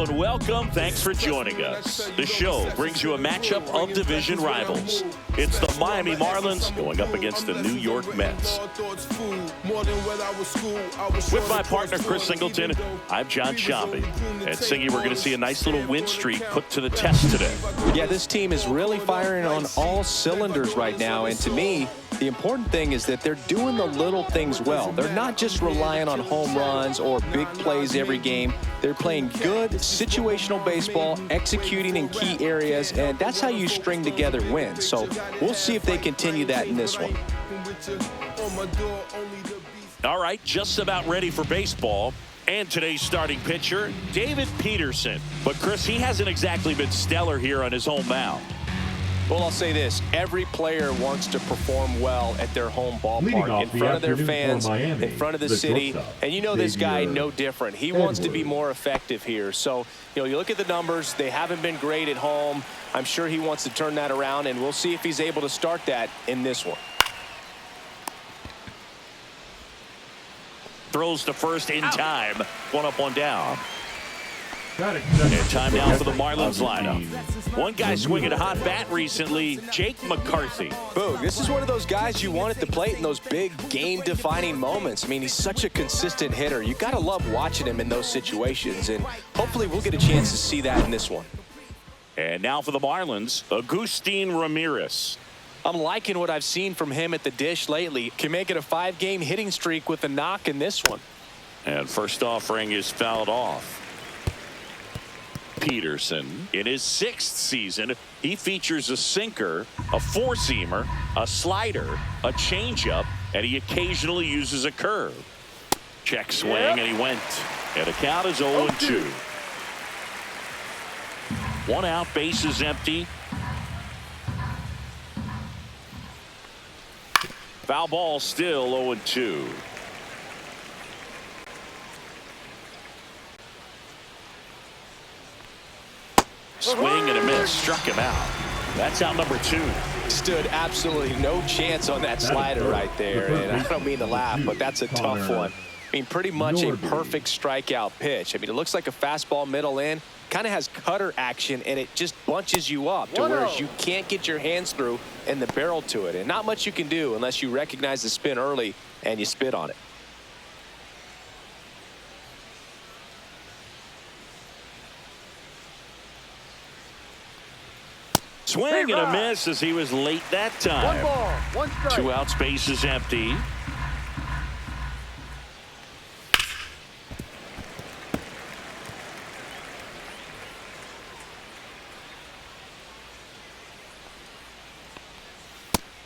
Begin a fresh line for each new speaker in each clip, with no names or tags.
Hello and welcome. Thanks for joining us. The show brings you a matchup of division rivals. It's the Miami Marlins going up against the New York Mets. With my partner, Chris Singleton, I'm John Shambi. And Singy, we're going to see a nice little win streak put to the test today.
Yeah, this team is really firing on all cylinders right now. And to me, the important thing is that they're doing the little things well. They're not just relying on home runs or big plays every game. They're playing good situational baseball, executing in key areas, and that's how you string together wins. So we'll see if they continue that in this one.
All right, just about ready for baseball. And today's starting pitcher, David Peterson. But Chris, he hasn't exactly been stellar here on his home mound.
Well, I'll say this. Every player wants to perform well at their home ballpark, in front of their fans, in front of the city. And you know this guy no different. He wants to be more effective here. So, you look at the numbers. They haven't been great at home. I'm sure he wants to turn that around, and we'll see if he's able to start that in this one.
Throws to first in time. One up, one down. And time now for the Marlins lineup. One guy swinging a hot bat recently, Jake McCarthy.
Boog, this is one of those guys you want at the plate in those big game-defining moments. I mean, he's such a consistent hitter. You got to love watching him in those situations, and hopefully we'll get a chance to see that in this one.
And now for the Marlins, Agustin Ramirez.
I'm liking what I've seen from him at the dish lately. Can make it a 5-game hitting streak with a knock in this one.
And first offering is fouled off. Peterson, in his 6th season, he features a sinker, a four-seamer, a slider, a changeup, and he occasionally uses a curve. Check swing, and he went. And the count is 0-2. One out, base is empty. Foul ball, still 0-2. Swing and a miss, struck him out. That's out number 2.
Stood absolutely no chance on that slider right there. And I don't mean to laugh, but that's a tough one. I mean, pretty much a perfect strikeout pitch. I mean, it looks like a fastball middle in. Kind of has cutter action, and it just bunches you up to where you can't get your hands through and the barrel to it. And not much you can do unless you recognize the spin early and you spit on it.
Swing and a miss as he was late that time.
1 ball, 1 strike.
2 outs, base is empty.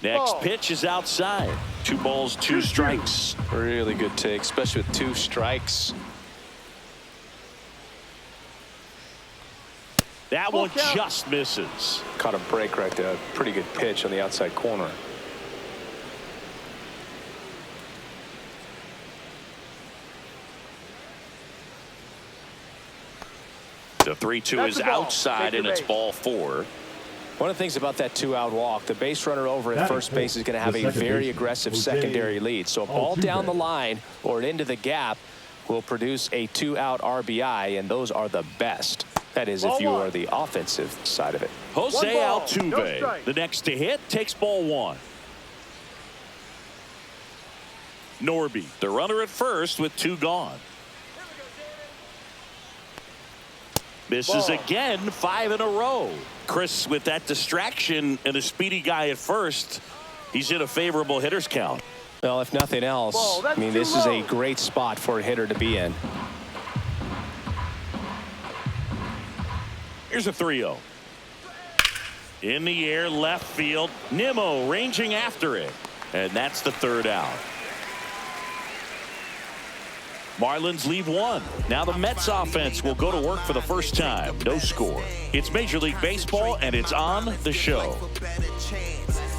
Next pitch is outside. 2 balls, 2 strikes.
Really good take, especially with 2 strikes.
That one just misses.
Caught a break right there. Pretty good pitch on the outside corner.
The 3-2 is outside, and it's ball 4.
One of the things about that 2-out walk, the base runner over at first base is going to have a very aggressive secondary lead. So a ball down the line or into the gap will produce a 2-out RBI, and those are the best. That is, if you are the offensive side of it.
Jose Altuve, the next to hit, takes ball 1. Norby, the runner at first with 2 gone. Misses again, 5 in a row. Chris, with that distraction and a speedy guy at first, he's in a favorable hitter's count.
Well, if nothing else, I mean, this is a great spot for a hitter to be in.
Here's a 3-0. In the air, left field. Nimmo ranging after it. And that's the 3rd out. Marlins leave 1. Now the Mets offense will go to work for the first time. No score. It's Major League Baseball, and it's on the show.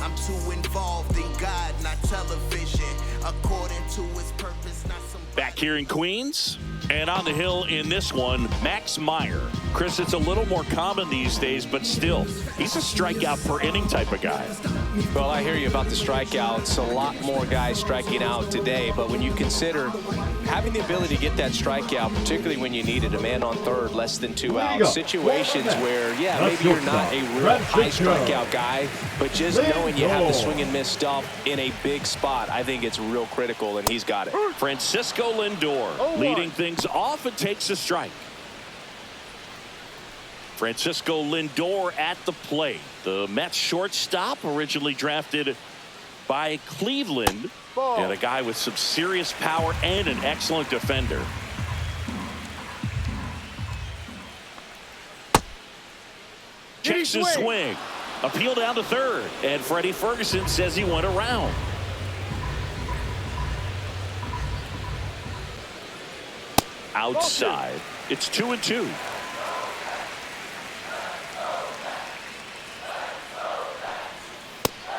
I'm too involved in God, not television. According to his purpose, not some. Back here in Queens, and on the hill in this one, Max Meyer. Chris, it's a little more common these days, but still, he's a strikeout per inning type of guy.
Well, I hear you about the strikeouts. A lot more guys striking out today, but when you consider having the ability to get that strikeout, particularly when you needed a man on third, less than 2 outs, situations where, yeah, maybe you're not a real high strikeout guy, but just knowing you have the swing and miss stuff in a big spot, I think it's real critical, and he's got it.
Francisco Lindor leading things off and takes a strike. Francisco Lindor at the plate. The Mets shortstop, originally drafted by Cleveland, and a guy with some serious power and an excellent defender. Checks his swing. Appeal down to third, and Freddie Ferguson says he went around. Outside. It's 2-2.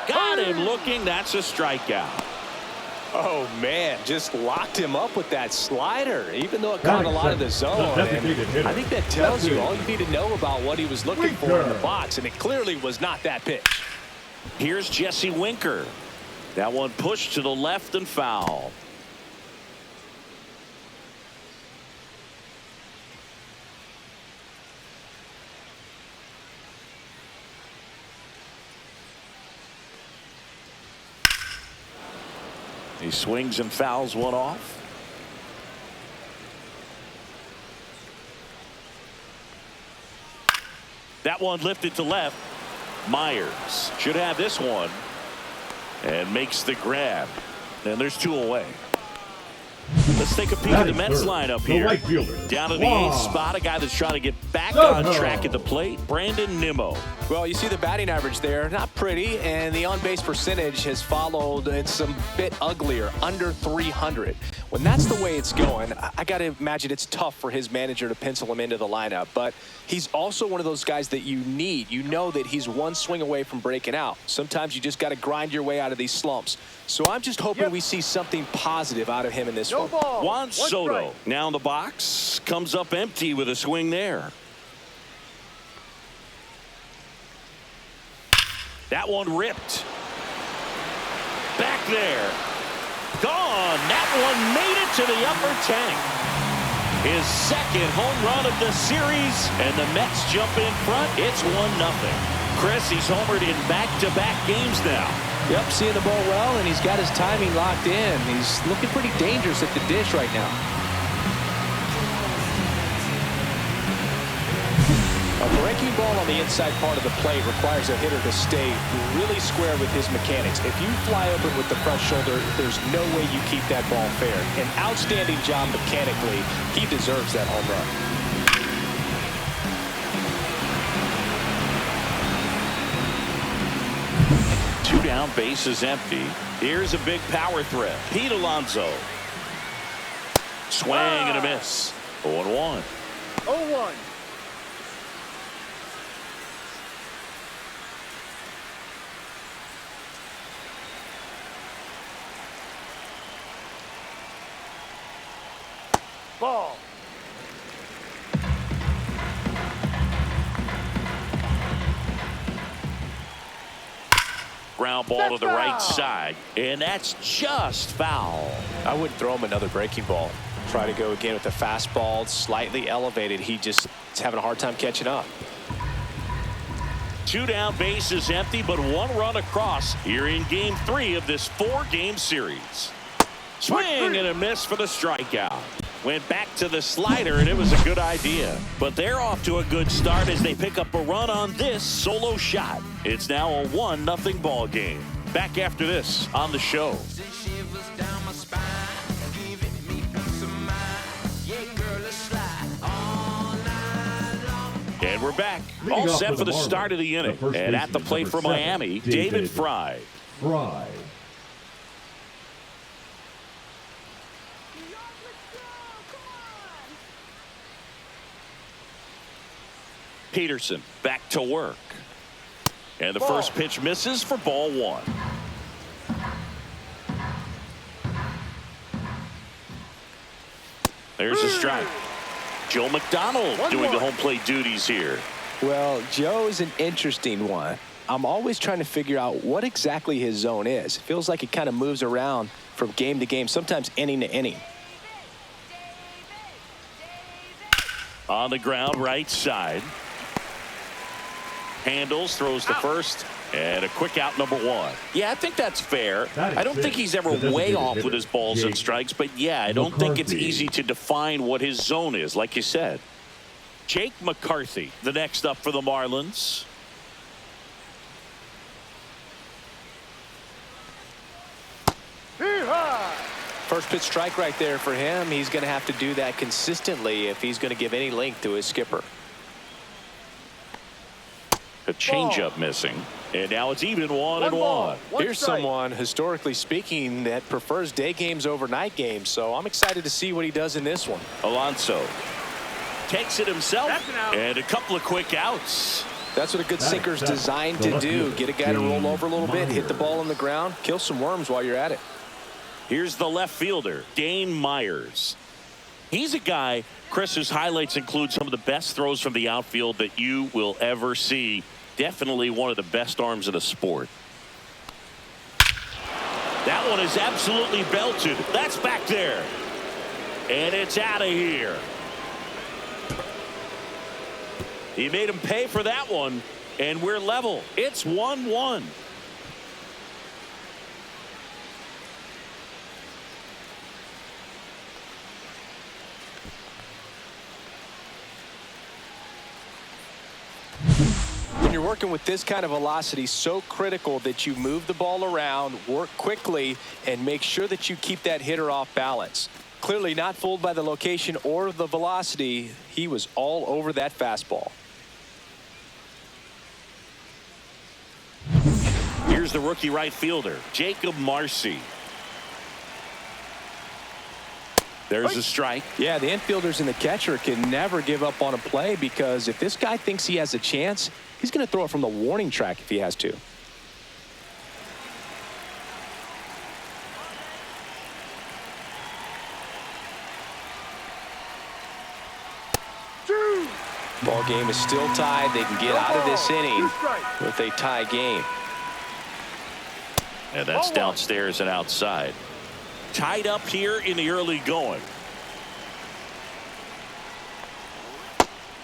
Got him looking. That's a strikeout.
Oh, man, just locked him up with that slider, even though it caught a lot of the zone. And I think that tells you all you need to know about what he was looking for in the box, and it clearly was not that pitch.
Here's Jesse Winker. That one pushed to the left and foul. He swings and fouls one off. That one lifted to left. Myers should have this one and makes the grab. And there's 2 away. Let's take a peek at the Mets lineup here. Down to the 8th spot, a guy that's trying to get back on track at the plate, Brandon Nimmo.
Well, you see the batting average there, not pretty, and the on-base percentage has followed. It's a bit uglier, under 300. When that's the way it's going, I got to imagine it's tough for his manager to pencil him into the lineup. But he's also one of those guys that you need. You know that he's one swing away from breaking out. Sometimes you just got to grind your way out of these slumps. So I'm just hoping we see something positive out of him in this one.
Juan Soto now in the box, comes up empty with a swing there. That one ripped. Back there. Gone. That one made it to the upper tank. His second home run of the series, and the Mets jump in front. It's 1-0. Chris, he's homered in back-to-back games now.
Yep, seeing the ball well, and he's got his timing locked in. He's looking pretty dangerous at the dish right now. A breaking ball on the inside part of the plate requires a hitter to stay really square with his mechanics. If you fly open with the front shoulder, there's no way you keep that ball fair. An outstanding job mechanically. He deserves that home run.
Two down, bases empty. Here's a big power threat. Pete Alonso. Swing and a miss. 0-1.
0-1. Ball.
Ground ball to the right side, and that's just foul.
I wouldn't throw him another breaking ball. Try to go again with the fastball, slightly elevated. He just is having a hard time catching up.
Two down, bases empty, but 1 run across here in game 3 of this 4-game series. Swing and a miss for the strikeout. Went back to the slider, and it was a good idea. But they're off to a good start as they pick up a run on this solo shot. It's now a 1-0 ball game. Back after this on the show. And we're back. All set for the start of the inning. And at the plate for Miami, David Fry. Peterson back to work. And the first pitch misses for ball 1. There's a strike. Joe McDonald doing the home plate duties here.
Well, Joe's an interesting one. I'm always trying to figure out what exactly his zone is. It feels like it kind of moves around from game to game, sometimes inning to inning.
On the ground, right side. Handles, throws to first, and a quick out, number one. Yeah, I think that's fair. I don't think he's ever way off with his balls and strikes, but yeah, I don't think it's easy to define what his zone is, like you said. Jake McCarthy, the next up for the Marlins.
First pitch strike right there for him. He's going to have to do that consistently if he's going to give any length to his skipper.
A changeup missing, and now it's even 1-1.
Here's someone, historically speaking, that prefers day games over night games, so I'm excited to see what he does in this one.
Alonso takes it himself, and a couple of quick outs.
That's what a good sinker's designed to do. Get a guy to roll over a little bit, hit the ball on the ground, kill some worms while you're at it.
Here's the left fielder, Dane Myers. He's a guy, Chris, whose highlights include some of the best throws from the outfield that you will ever see. Definitely one of the best arms in the sport. That one is absolutely belted. That's back there. And it's out of here. He made him pay for that one, and we're level. It's 1-1.
When you're working with this kind of velocity, so critical that you move the ball around, work quickly, and make sure that you keep that hitter off balance. Clearly not fooled by the location or the velocity. He was all over that fastball.
Here's the rookie right fielder, Jacob Marcy. There's a strike.
Yeah, the infielders and the catcher can never give up on a play, because if this guy thinks he has a chance, he's going to throw it from the warning track if he has to. Ball game is still tied. They can get out of this inning with a tie game.
And that's downstairs and outside. Tied up here in the early going.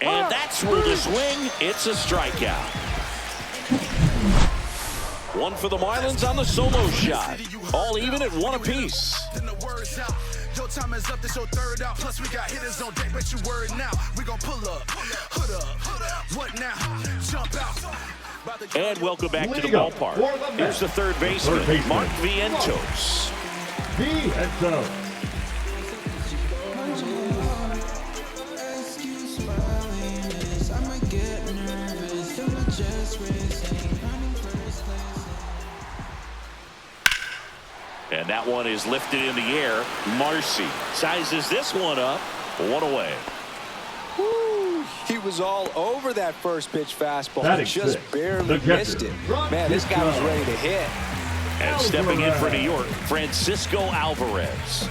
And that's where the swing. It's a strikeout. One for the Marlins on the solo shot. All even at one apiece.
Your time is up, this your third out. Plus we got hitters on deck, bet you word now. We gon' pull up, hood up, what now? Jump out.
And welcome back to the ballpark. Here's the third baseman, Mark Vientos. And that one is lifted in the air. Marcy sizes this one up. One away.
Woo, he was all over that first pitch fastball. Just barely missed it. Man, this guy was ready to hit.
And stepping in for New York, Francisco Alvarez.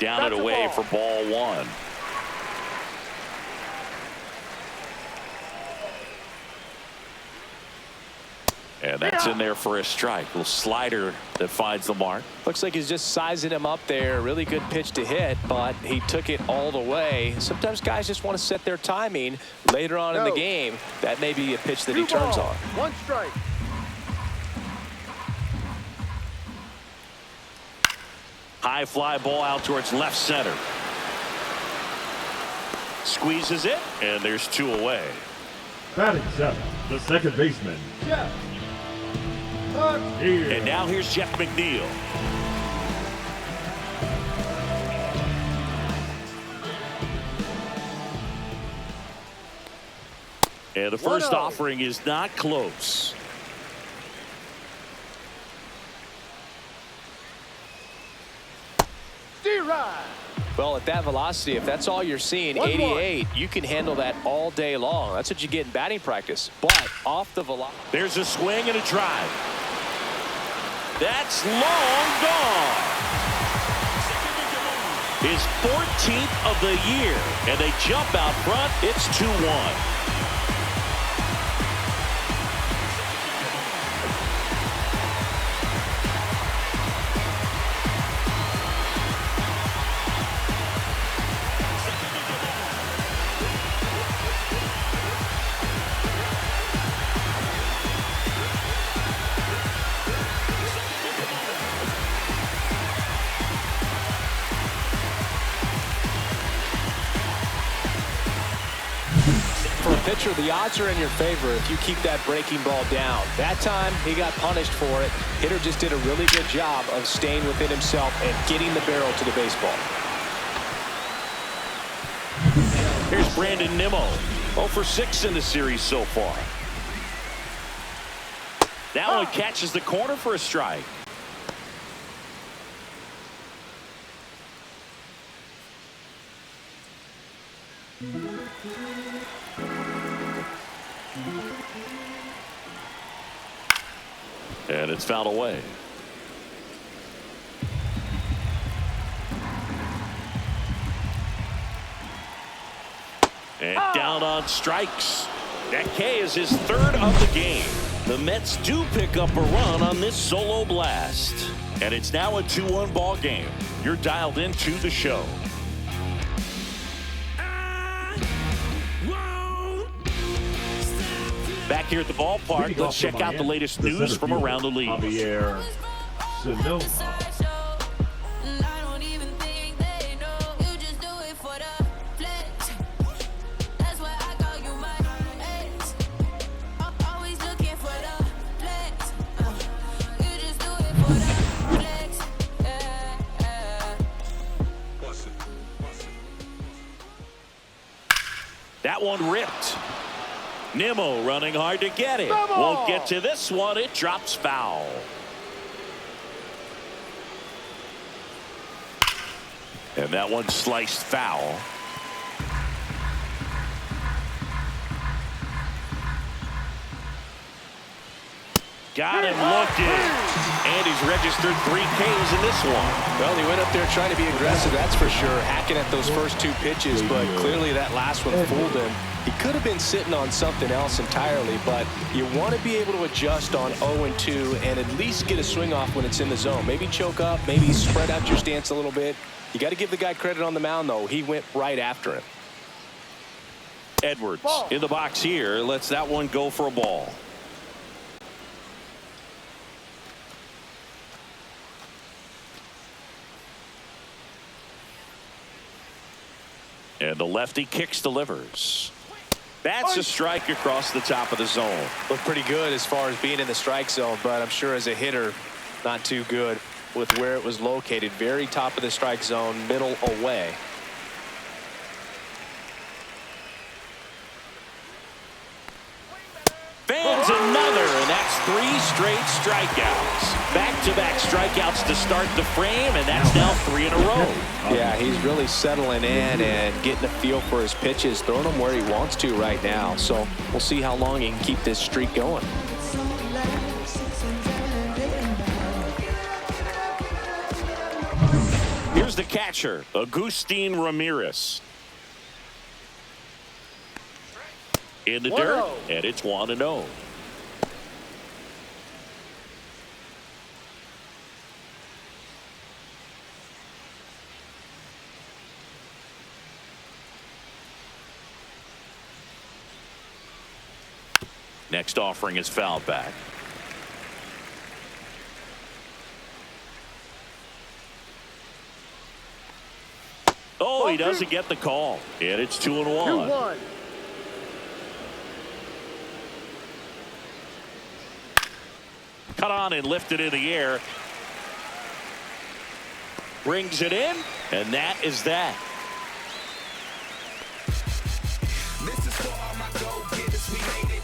Down and away for ball one. And that's in there for a strike. Little slider that finds the mark.
Looks like he's just sizing him up there. Really good pitch to hit, but he took it all the way. Sometimes guys just want to set their timing later on in the game. That may be a pitch that he turns on.
One strike.
High fly ball out towards left center. Squeezes it, and there's two away.
Batting seventh, the second baseman, Jeff.
And now here's Jeff McNeil. And the first offering is not close.
Well, at that velocity, if that's all you're seeing, 88, you can handle that all day long. That's what you get in batting practice. But off the velocity.
There's a swing and a drive. That's long gone. his 14th of the year, and they jump out front. It's 2-1.
For a pitcher, the odds are in your favor if you keep that breaking ball down. That time, he got punished for it. Hitter just did a really good job of staying within himself and getting the barrel to the baseball.
Here's Brandon Nimmo. 0 for 6 in the series so far. That one catches the corner for a strike. And it's fouled away. And down on strikes. That K is his 3rd of the game. The Mets do pick up a run on this solo blast. And it's now a 2-1 ball game. You're dialed into the show. Back here at the ballpark, let's check out the latest news from around the league. That one ripped. Nimmo running hard to get it. Won't get to this one. It drops foul. And that one sliced foul. Got him looking. And he's registered 3 Ks in this one.
Well, he went up there trying to be aggressive, that's for sure. Hacking at those first 2 pitches, but clearly that last one fooled him. He could have been sitting on something else entirely, but you want to be able to adjust on 0-2 and at least get a swing off when it's in the zone. Maybe choke up, maybe spread out your stance a little bit. You got to give the guy credit on the mound, though. He went right after him.
Edwards in the box here. Lets that one go for a ball. And the lefty kicks, delivers. That's a strike across the top of the zone.
Looked pretty good as far as being in the strike zone, but I'm sure as a hitter, not too good with where it was located. Very top of the strike zone, middle away.
Fans another, and that's 3 straight strikeouts. Back-to-back strikeouts to start the frame, and that's now 3 in a row.
Yeah, he's really settling in and getting a feel for his pitches, throwing them where he wants to right now. So we'll see how long he can keep this streak going.
Here's the catcher, Agustin Ramirez. In the dirt, and it's 1-0. Next offering is fouled back. Oh, he doesn't get the call, and it's 2-1. Cut on and lifted in the air. Brings it in, and that is that.
This is for all my go-getters. We made it.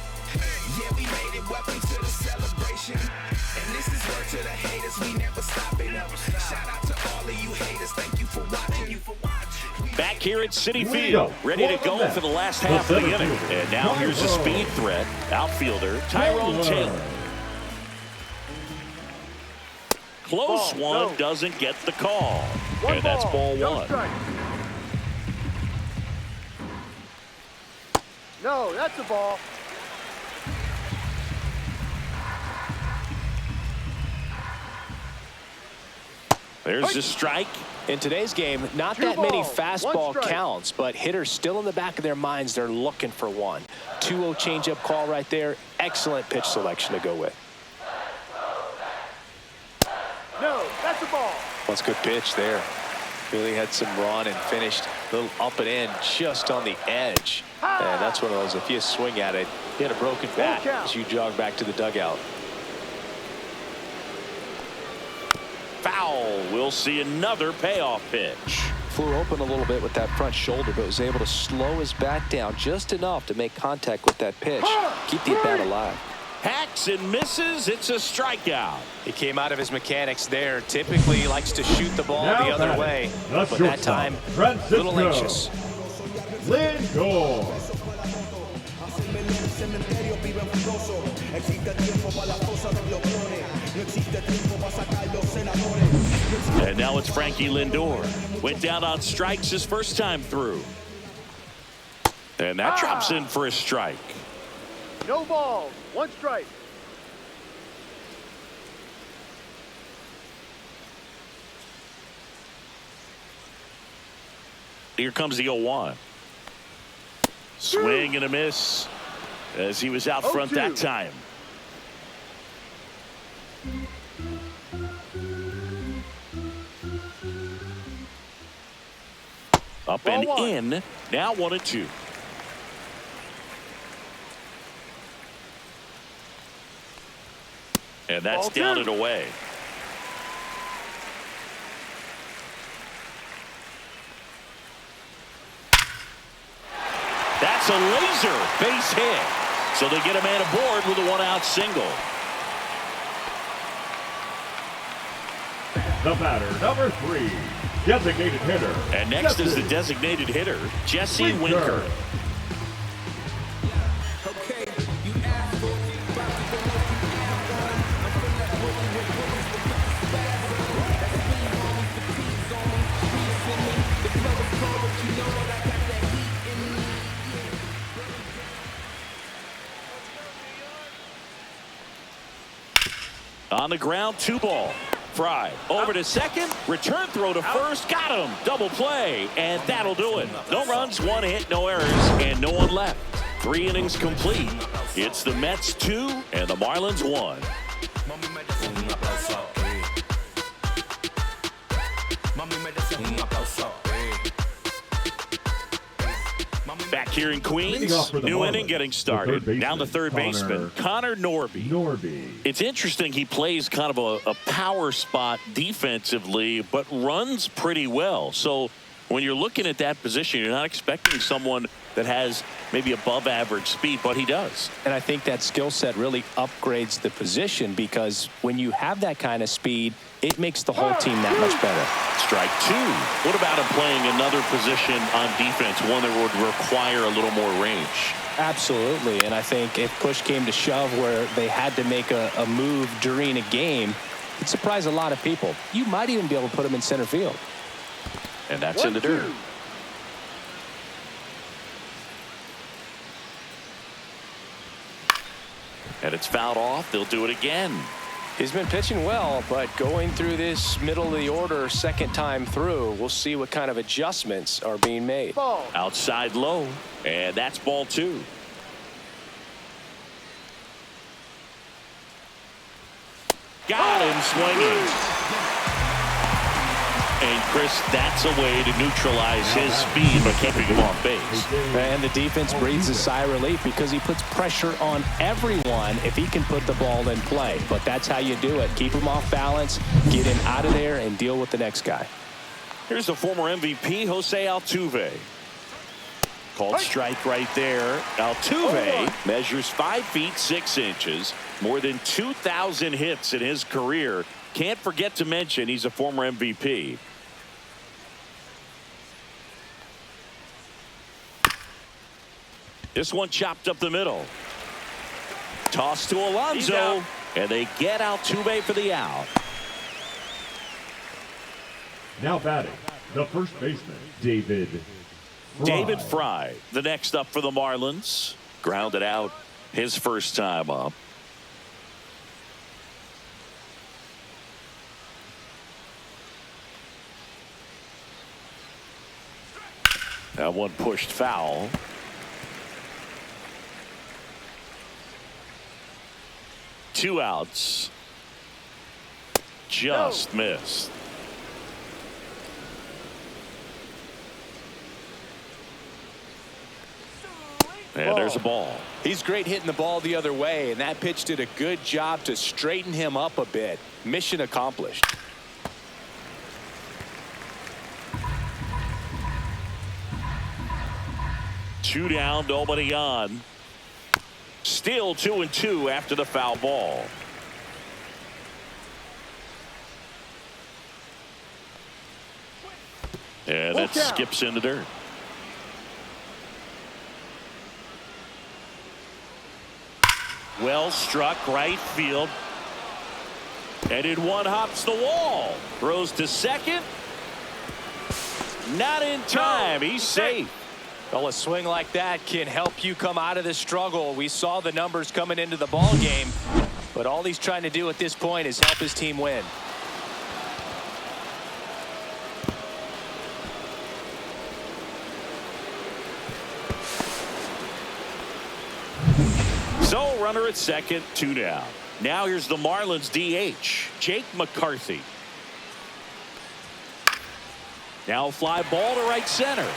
Yeah, we made it. Welcome to the celebration. And this is word to the haters. We never stop it. Shout out to all of you haters. Thank you for watching.
Back here at Citi Field, ready to go for the last half of the inning. And now here's a speed threat. Outfielder Tyrone Taylor. close one doesn't get the call. And that's ball one.
No, that's a ball.
There's a strike.
In today's game, not that many fastball counts, but hitters still in the back of their minds, they're looking for one. 2-0 changeup call right there. Excellent pitch selection to go with.
No, that's a ball.
That's a good pitch there. Really had some run and finished a little up and in just on the edge. And that's one of those, if you swing at it, you had a broken bat as you jog back to the dugout.
Foul. We'll see another payoff pitch.
Flew open a little bit with that front shoulder, but was able to slow his bat down just enough to make contact with that pitch. Keep the at-bat alive.
Hacks and misses. It's a strikeout.
He came out of his mechanics there. Typically he likes to shoot the ball the other way, but that time a little anxious.
Lindor.
And now it's Frankie Lindor. Went down on strikes his first time through. And that drops in for a strike.
No ball. One strike.
Here comes the 0-1. Swing and a miss as he was out front that time. Up and in. Now 1-2. And that's down and away. That's a laser base hit. So they get a man aboard with a one-out single.
The batter, number 3, designated hitter.
And next is the designated hitter, Jesse Winker. On the ground, 2 ball. Fry over to second, return throw to first, got him, double play, and that'll do it. No runs, 1 hit, no errors, and no one left. 3 innings complete. It's the Mets 2 and the Marlins 1. Back here in Queens, new inning getting started. Down the third baseman, Connor Norby. It's interesting, he plays kind of a power spot defensively, but runs pretty well. So when you're looking at that position, you're not expecting someone that has maybe above average speed, but he does.
And I think that skill set really upgrades the position, because when you have that kind of speed, it makes the whole team that much better.
Strike 2. What about him playing another position on defense, one that would require a little more range?
Absolutely. And I think if push came to shove where they had to make a move during a game, it'd surprise a lot of people. You might even be able to put him in center field.
And that's in the dirt. And it's fouled off. They'll do it again.
He's been pitching well, but going through this middle of the order second time through, we'll see what kind of adjustments are being made.
Ball.
Outside low, and that's ball 2. Got him swinging. And Chris, that's a way to neutralize his speed by keeping him off base.
And the defense breathes a sigh of relief because he puts pressure on everyone if he can put the ball in play. But that's how you do it. Keep him off balance, get him out of there, and deal with the next guy.
Here's the former MVP, Jose Altuve. Called strike right there. Altuve measures 5 feet 6 inches, more than 2,000 hits in his career. Can't forget to mention he's a former MVP. This one chopped up the middle. Toss to Alonso, and they get Altuve for the out.
Now batting, the first baseman, David Fry.
David Fry, the next up for the Marlins. Grounded out his first time up. That one pushed foul. Two outs. Just missed. And there's a ball.
He's great hitting the ball the other way, and that pitch did a good job to straighten him up a bit. Mission accomplished.
Two down, nobody on. Still 2-2 after the foul ball. And that skips in the dirt. Well struck, right field. And in one hops the wall. Throws to second. Not in time. He's safe.
Well, a swing like that can help you come out of this struggle. We saw the numbers coming into the ball game, but all he's trying to do at this point is help his team win.
So runner at second, two down. Now here's the Marlins DH, Jake McCarthy. Now a fly ball to right center.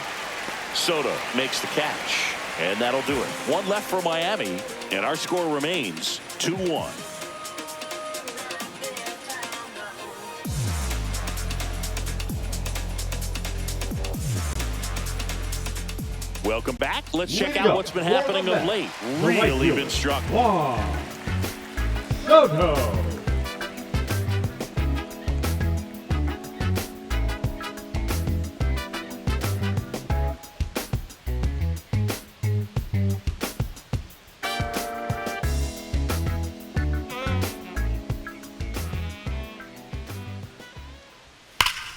Soto makes the catch, and that'll do it. One left for Miami, and our score remains 2-1. Welcome back. Let's check out what's been happening of late. Really been struggling.
Soto.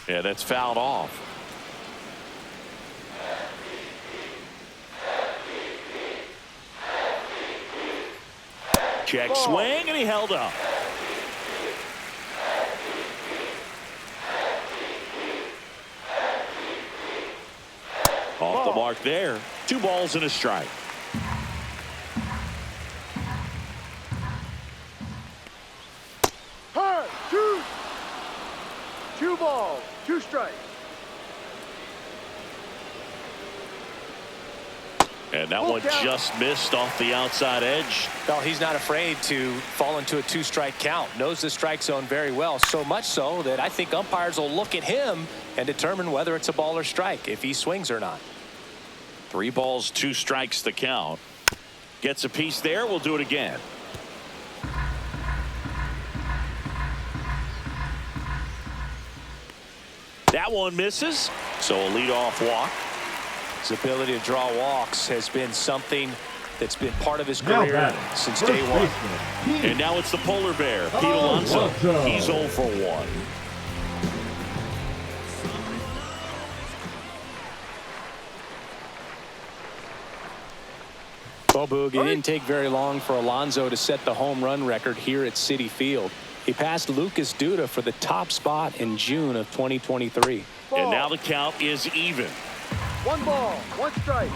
Yeah, that's fouled off. Check swing, and he held up. Off the mark there. 2 balls and a strike.
Hard, 2 balls, 2 strikes.
And that one just missed off the outside edge.
Well, he's not afraid to fall into a 2-strike count. Knows the strike zone very well, so much so that I think umpires will look at him and determine whether it's a ball or strike, if he swings or not.
3 balls, 2 strikes the count. Gets a piece there. We'll do it again. That one misses. So a leadoff walk.
His ability to draw walks has been something that's been part of his career since day one.
And now it's the polar bear, Pete Alonso. He's 0 for 1.
Well, Boog, it didn't take very long for Alonso to set the home run record here at Citi Field. He passed Lucas Duda for the top spot in June of 2023.
And now the count is even.
1 ball, 1 strike.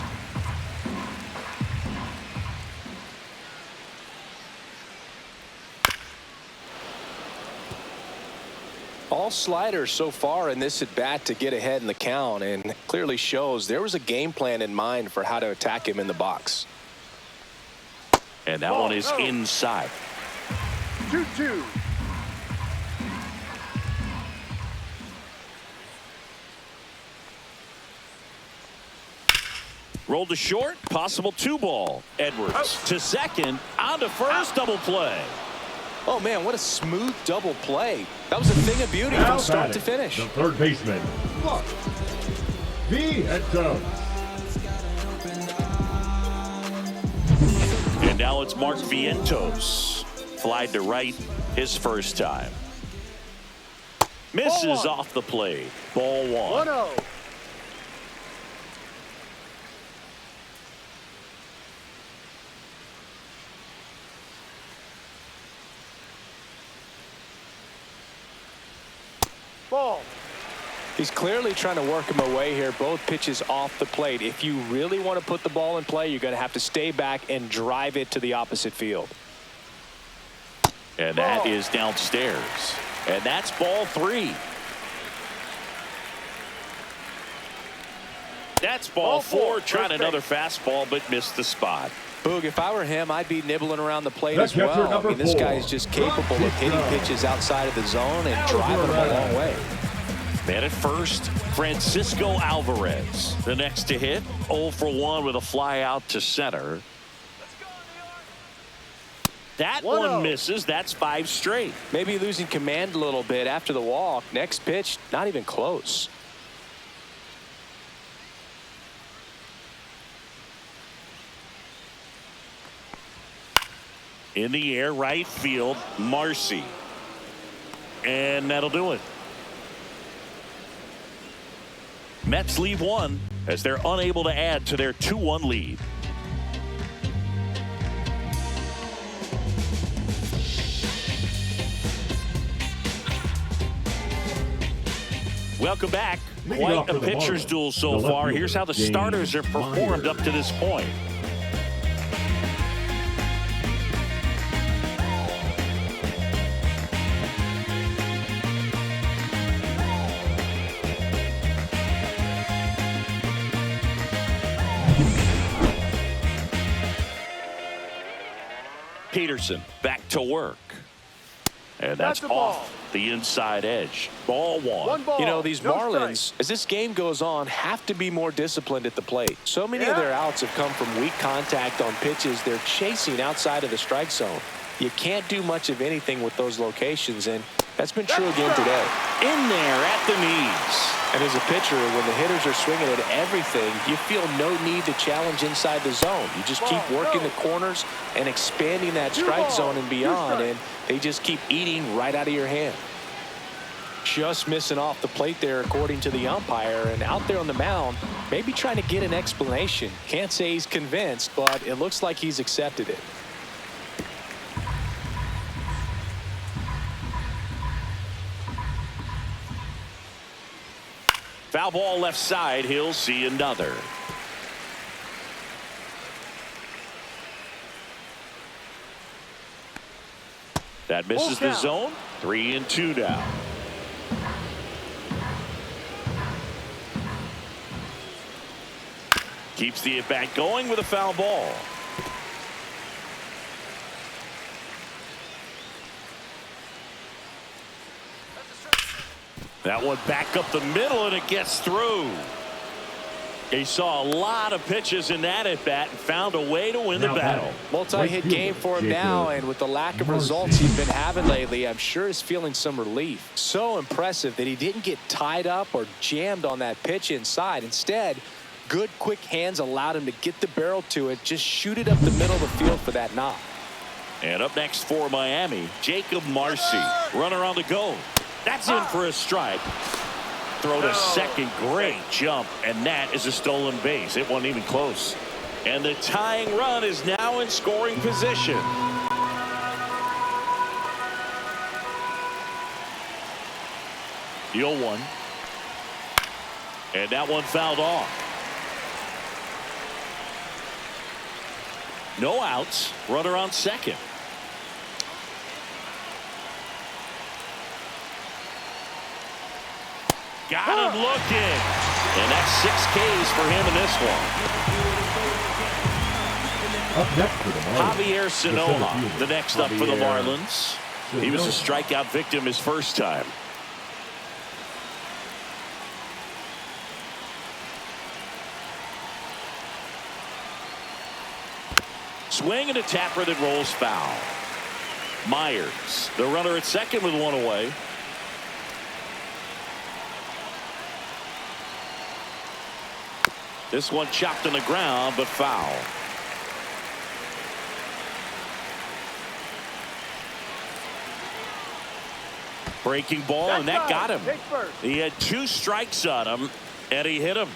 All sliders so far in this at bat to get ahead in the count, and clearly shows there was a game plan in mind for how to attack him in the box.
And that one is inside.
2-2.
Rolled to short, possible 2 ball. Edwards to second, on to first, double play.
Oh man, what a smooth double play. That was a thing of beauty from start to finish.
The third baseman, Vientos.
And now it's Mark Vientos. Flied to right his first time. Misses
Ball 1.
off the plate. Ball 1.
1-0. Ball.
He's clearly trying to work him away here. Both pitches off the plate. If you really want to put the ball in play, you're going to have to stay back and drive it to the opposite field.
And that is downstairs. And that's ball 3. That's ball 4. Trying another fastball, but missed the spot.
Boog, if I were him, I'd be nibbling around the plate
That's
as well.
number
I mean, this
4.
guy is just capable of hitting pitches outside of the zone and driving them a long way.
Man at first, Francisco Alvarez. The next to hit, 0 for 1 with a fly out to center. That
1-0.
one misses. That's 5 straight.
Maybe losing command a little bit after the walk. Next pitch, not even close.
In the air, right field, Marcy. And that'll do it. Mets leave 1 as they're unable to add to their 2-1 lead. Welcome back. Quite a pitcher's duel so far. Here's how the starters have performed up to this point. Peterson back to work. And that's off the inside edge. Ball 1.
1 ball.
You know, these
No
Marlins,
strike.
as this game goes on, have to be more disciplined at the plate. So many of their outs have come from weak contact on pitches they're chasing outside of the strike zone. You can't do much of anything with those locations, and that's been true again today.
In there at the knees.
And as a pitcher, when the hitters are swinging at everything, you feel no need to challenge inside the zone. You just keep working the corners and expanding that strike zone and beyond, and they just keep eating right out of your hand. Just missing off the plate there, according to the umpire, and out there on the mound, maybe trying to get an explanation. Can't say he's convinced, but it looks like he's accepted it.
Foul ball left side. He'll see another. That misses the zone. 3-2 now. Keeps the at-bat going with a foul ball. That one back up the middle, and it gets through. He saw a lot of pitches in that at-bat and found a way to win the battle.
Multi-hit game for him now, and with the lack of results he's been having lately, I'm sure he's feeling some relief. So impressive that he didn't get tied up or jammed on that pitch inside. Instead, good quick hands allowed him to get the barrel to it, just shoot it up the middle of the field for that knock.
And up next for Miami, Jacob Marcy. Runner on the go. That's in for a strike. Throw to second. Great jump. And that is a stolen base. It wasn't even close. And the tying run is now in scoring position. The 0-1. And that one fouled off. No outs. Runner on second. Got him looking. And that's 6 Ks for him in this one.
Up next for the Marlins,
Javier Sanoja, the next up for the Marlins. He was a strikeout victim his first time. Swing and a tapper that rolls foul. Myers, the runner at second with one away. This one chopped on the ground, but foul. Breaking ball, and that got him.
Take first.
He had 2 strikes on him, and he hit him.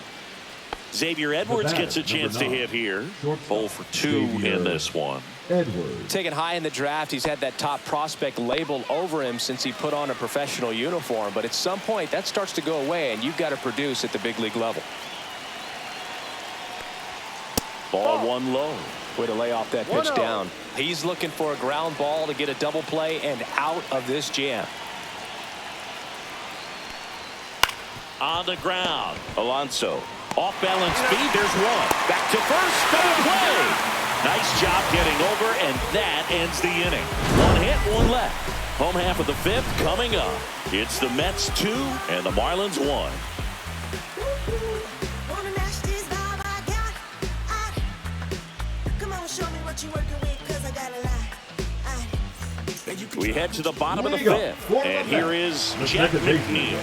Xavier Edwards gets a chance to hit here. 0 for 2 in this one.
Edwards.
Taken high in the draft, he's had that top prospect labeled over him since he put on a professional uniform. But at some point, that starts to go away, and you've got to produce at the big league level.
Ball 1 low.
Way to lay off that pitch down. He's looking for a ground ball to get a double play and out of this jam.
On the ground, Alonso. Off balance speed, there's one. Back to first, double play. Nice job getting over, and that ends the inning. 1 hit, 1 left. Home half of the 5th coming up. It's the Mets 2 and the Marlins 1. We head to the bottom of the 5th, and here is Jeff McNeil.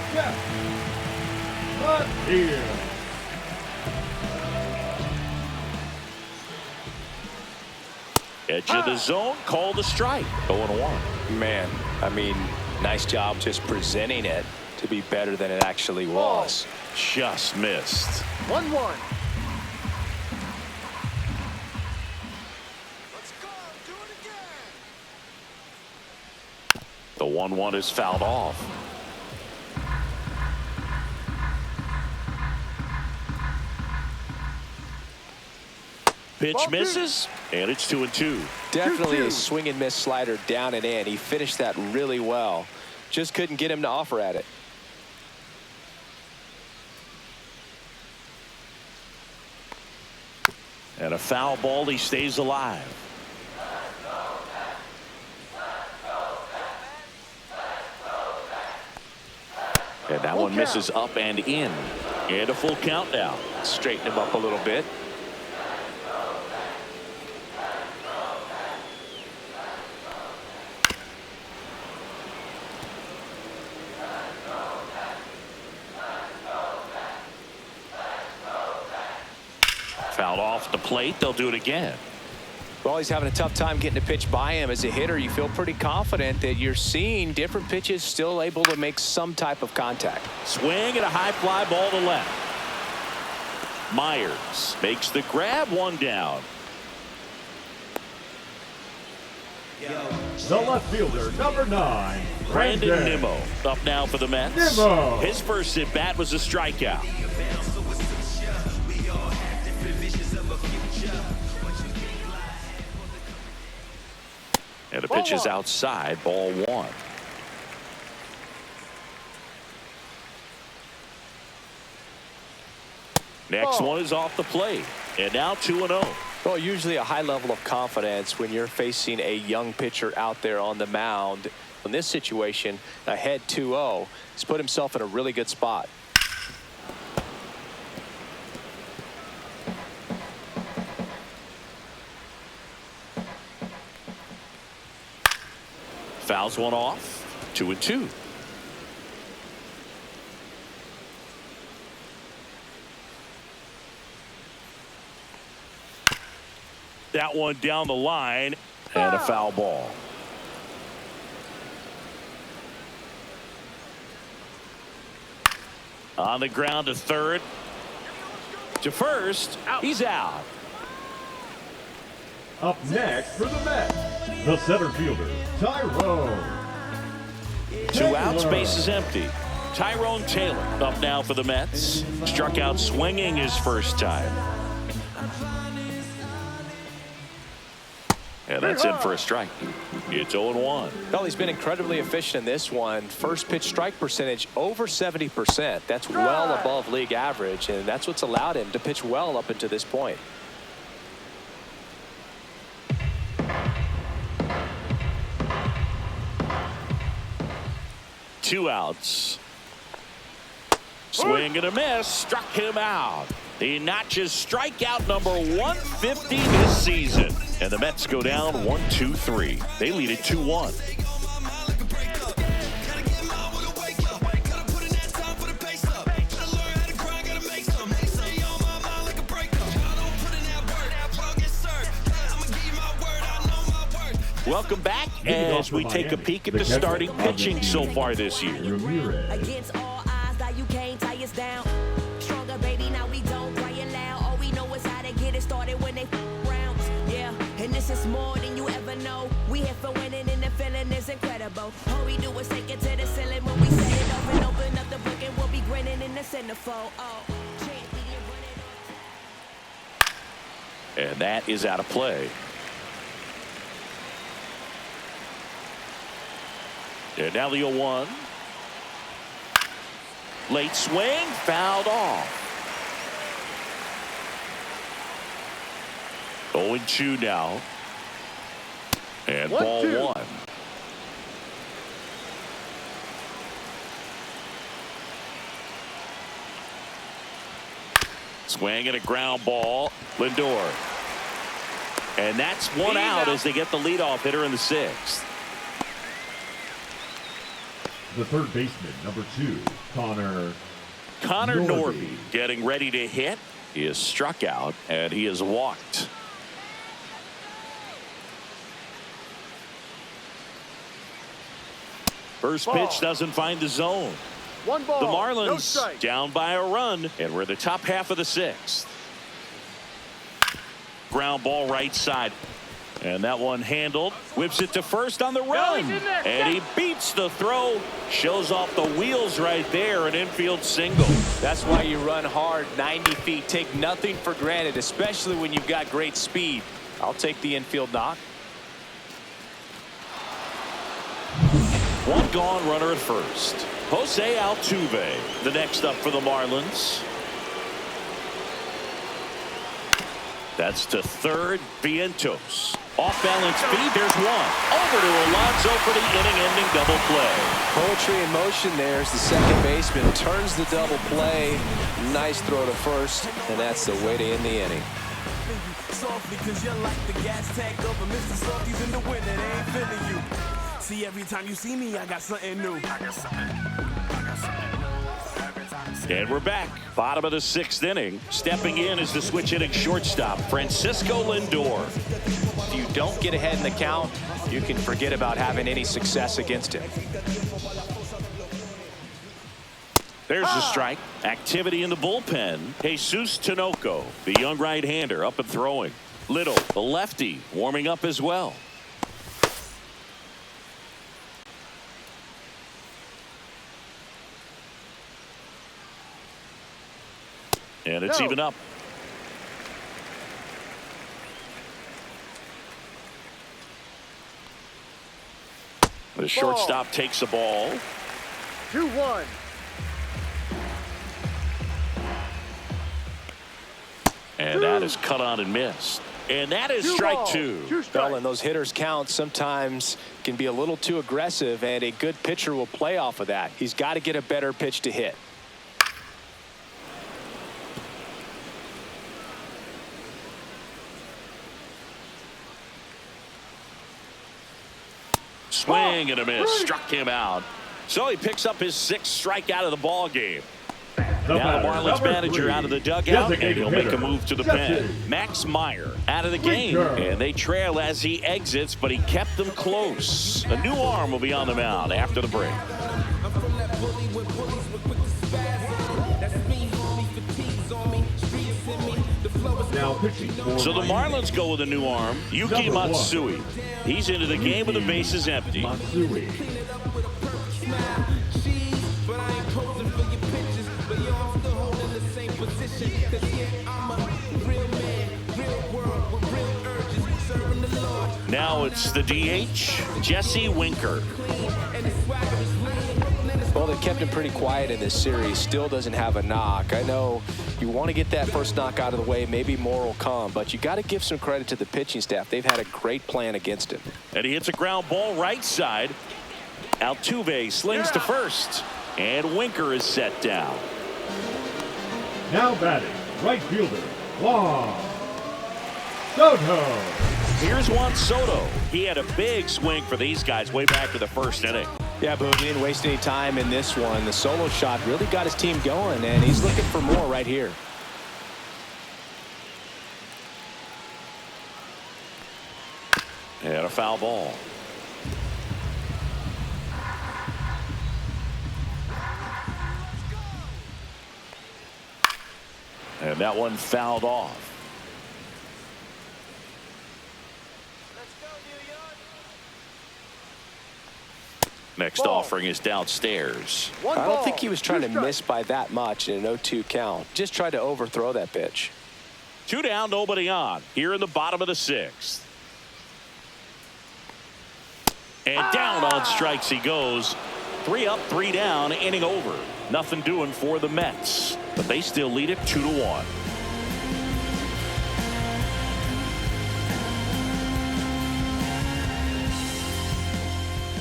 Edge of the zone, called a strike. 0-1.
Man, I mean, nice job just presenting it to be better than it actually was.
Just missed.
1-1.
The 1-1 is fouled off. Pitch misses, and it's 2-2.
Definitely a swing and miss slider down and in. He finished that really well. Just couldn't get him to offer at it.
And a foul ball, he stays alive. And that one misses up and in. And a full count now.
Straighten him up a little bit.
Fouled off the plate. They'll do it again.
Well, he's having a tough time getting a pitch by him. As a hitter, you feel pretty confident that you're seeing different pitches still able to make some type of contact.
Swing and a high fly ball to left. Myers makes the grab, 1 down.
The left fielder, number 9,
Brandon Nimmo up now for the Mets.
Nimmo.
His first at bat was a strikeout. And the pitch is outside, ball 1. Next one is off the plate. And now 2-0.
Well, usually a high level of confidence when you're facing a young pitcher out there on the mound. In this situation, ahead 2-0, he's put himself in a really good spot.
Fouls one off. 2-2. That one down the line, and a foul ball. On the ground to third. To first. He's out.
Up next for the Mets, the center fielder, Tyrone.
2 outs, base is empty. Tyrone Taylor up now for the Mets. Struck out swinging his first time. And that's in for a strike. It's 0-1.
Well, he's been incredibly efficient in this one. First pitch strike percentage over 70%. That's well above league average, and that's what's allowed him to pitch well up until this point.
Two outs. Swing and a miss. Struck him out. He notches strikeout number 150 this season. And the Mets go down 1-2-3. They lead it 2-1. Welcome back as we take a peek at the starting pitching so far this year.
Against all odds, now you can't tie us down. Stronger, baby, now we don't cry it loud. All we know is how to get it started when they rounds. Yeah, and this is more than you ever know. We here for winning and the feeling is incredible. All we do is take it to the ceiling when we set it up and open up the book and we'll be grinning in the centerfold. Oh, champion, run it up.
And that is out of play. And now the 0-1. Late swing, fouled off. 0-2 now. And ball 1. Swing and a ground ball. Lindor. And that's one out as they get the leadoff hitter in the 6th.
The third baseman, number 2, Connor
Norby getting ready to hit. He is struck out and he is walked. First pitch doesn't find the zone.
1 ball,
The
no
Marlins
strike.
down by a run, and we're the top half of the 6th. Ground ball right side. And that one handled. Whips it to first on the run. And he beats the throw. Shows off the wheels right there. An infield single.
That's why you run hard 90 feet. Take nothing for granted, especially when you've got great speed. I'll take the infield knock.
One gone, runner at first. Jose Altuve, the next up for the Marlins. That's to third, Vientos. Off balance feed, there's one. Over to Alonso for the inning-ending double play.
Poetry in motion there as the second baseman turns the double play. Nice throw to first, and that's the way to end the inning.
Softly, cause you're like the gas tank of a Mr. Softies in the winter, they ain't feeling you. See, every time you see me, I got something new.
And we're back. Bottom of the 6th inning. Stepping in is the switch hitting shortstop, Francisco Lindor.
If you don't get ahead in the count, you can forget about having any success against him.
There's the strike. Activity in the bullpen. Jesus Tinoco, the young right-hander, up and throwing. Little, the lefty, warming up as well. And it's even up. The shortstop takes a ball.
2-1.
And that is cut on and missed. And that is strike 2.
2
Well,
strikes.
and those hitters count sometimes can be a little too aggressive, and a good pitcher will play off of that. He's got to get a better pitch to hit.
Swing and a miss. Struck him out. So he picks up his 6th strikeout of the ball game. Now the Marlins manager out of the dugout, and he'll make a move to the pen. Max Meyer out of the game, and they trail as he exits, but he kept them close. A new arm will be on the mound after the break.
Now pitching for
So the Marlins go with a new arm, Yuki
Number 1.
Matsui. He's into the game with the bases empty.
Matsui.
Now it's the DH, Jesse Winker.
Well, they kept him pretty quiet in this series. Still doesn't have a knock. I know you want to get that first knock out of the way. Maybe more will come, but you got to give some credit to the pitching staff. They've had a great plan against him.
And he hits a ground ball right side. Altuve slings to first, and Winker is set down.
Now batting, right fielder, Juan Soto.
Here's Juan Soto. He had a big swing for these guys way back in the first inning.
Yeah, but he didn't waste any time in this one. The solo shot really got his team going, and he's looking for more right here.
And a foul ball. And that one fouled off. Next offering is downstairs.
I don't think he was trying to miss by that much in an 0-2 count. Just tried to overthrow that pitch.
2 down, nobody on. Here in the bottom of the 6th. And down on strikes he goes. 3 up, 3 down, inning over. Nothing doing for the Mets, but they still lead it 2-1.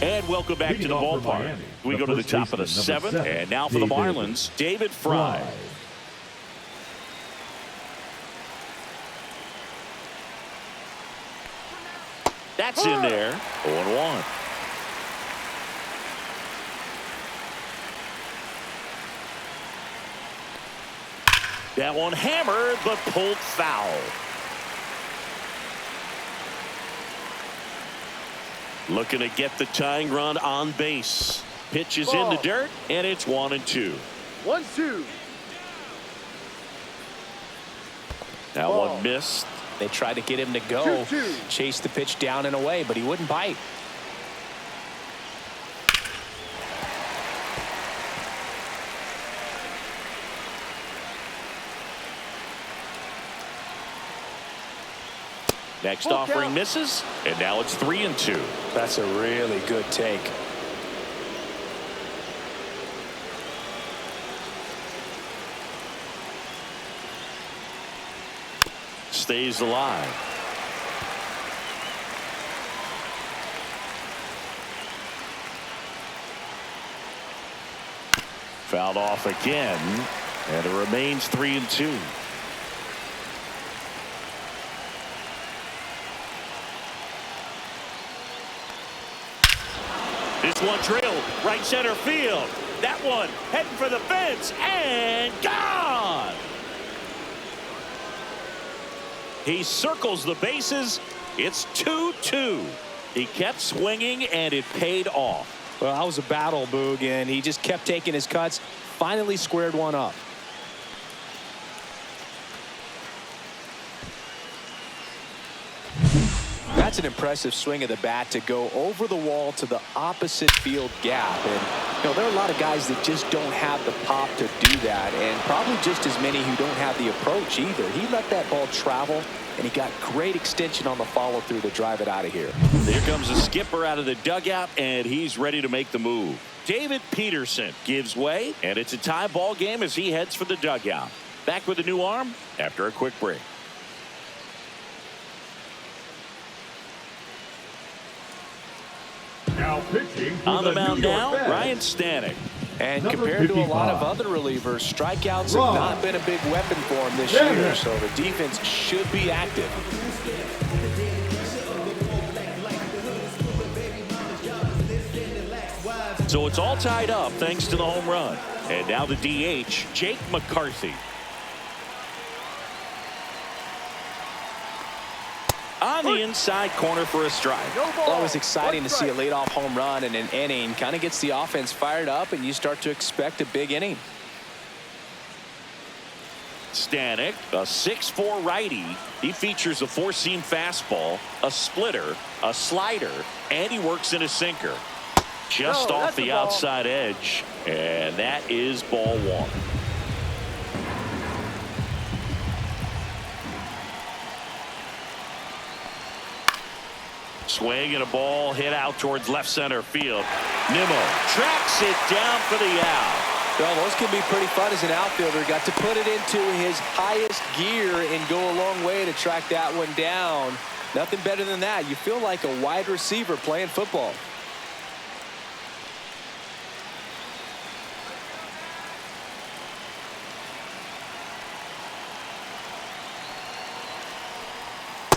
And welcome back to the ballpark. We go to the top of the 7th, and now for the Marlins, David Fry. That's in there. 0-1. That one hammered, but pulled foul. Looking to get the tying run on base. Pitch is in the dirt, and it's 1-2.
1-2.
That one missed.
They tried to get him to go.
2-2.
Chase the pitch down and away, but he wouldn't bite.
Next offering misses, and now it's 3-2.
That's a really good take.
Stays alive. Fouled off again, and it remains 3-2. This one drilled right center field. That one heading for the fence and gone. He circles the bases. It's 2-2. He kept swinging and it paid off.
Well, that was a battle, Boog, and he just kept taking his cuts. Finally squared one up. That's an impressive swing of the bat to go over the wall to the opposite field gap. And, there are a lot of guys that just don't have the pop to do that, and probably just as many who don't have the approach either. He let that ball travel, and he got great extension on the follow-through to drive it out of here.
Here comes the skipper out of the dugout, and he's ready to make the move. David Peterson gives way, and it's a tie ball game as he heads for the dugout. Back with a new arm after a quick break.
Now pitching for
On the mound
New York
now,
Mets,
Ryan Stanek.
And
Number
compared to a lot of
55.
other relievers, strikeouts have not been a big weapon for him this year, so the defense should be active.
So it's all tied up thanks to the home run. And now the DH, Jake McCarthy. On the inside corner for a strike.
Always exciting to see a leadoff home run in an inning. Kind of gets the offense fired up, and you start to expect a big inning.
Stanek, a 6'4" righty. He features a 4-seam fastball, a splitter, a slider, and he works in a sinker. Just off the outside edge, and that is ball 1. Swing and a ball hit out towards left center field. Nimmo tracks it down for the out.
Well, those can be pretty fun as an outfielder. Got to put it into his highest gear and go a long way to track that one down. Nothing better than that. You feel like a wide receiver playing football.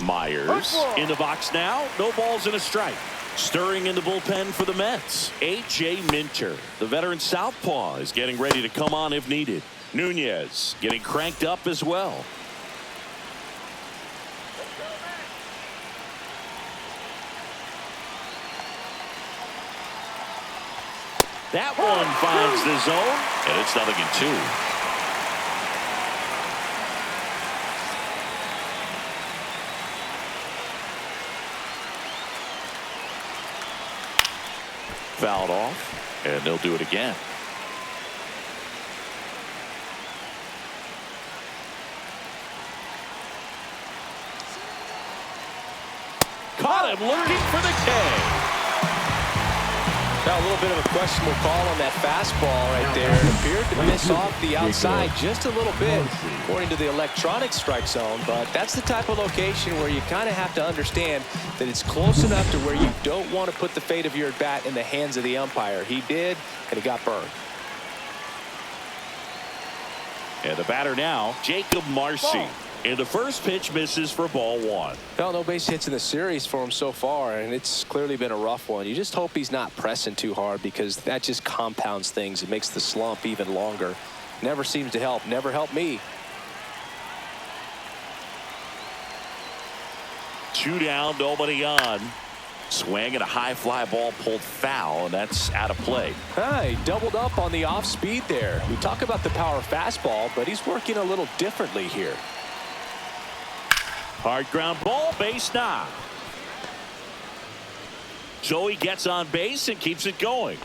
Myers in the box now. No balls and a strike. Stirring in the bullpen for the Mets, A.J. Minter. The veteran southpaw is getting ready to come on if needed. Nunez getting cranked up as well. That one finds the zone, and it's 0-2. Fouled off, and they'll do it again. Caught him looking for the K.
Now a little bit of a questionable call on that fastball right there. It appeared to miss off the outside just a little bit according to the electronic strike zone, but that's the type of location where you kind of have to understand that it's close enough to where you don't want to put the fate of your at bat in the hands of the umpire. He did, and he got burned.
And the batter now, Jacob Marcy. And the first pitch misses for ball 1.
Well, no base hits in the series for him so far, and it's clearly been a rough one. You just hope he's not pressing too hard because that just compounds things. It makes the slump even longer. Never seems to help. Never helped me.
2 down, nobody on. Swing and a high fly ball pulled foul, and that's out of play.
He doubled up on the off speed there. We talk about the power fastball, but he's working a little differently here.
Hard ground ball, base knock. Joey gets on base and keeps it going.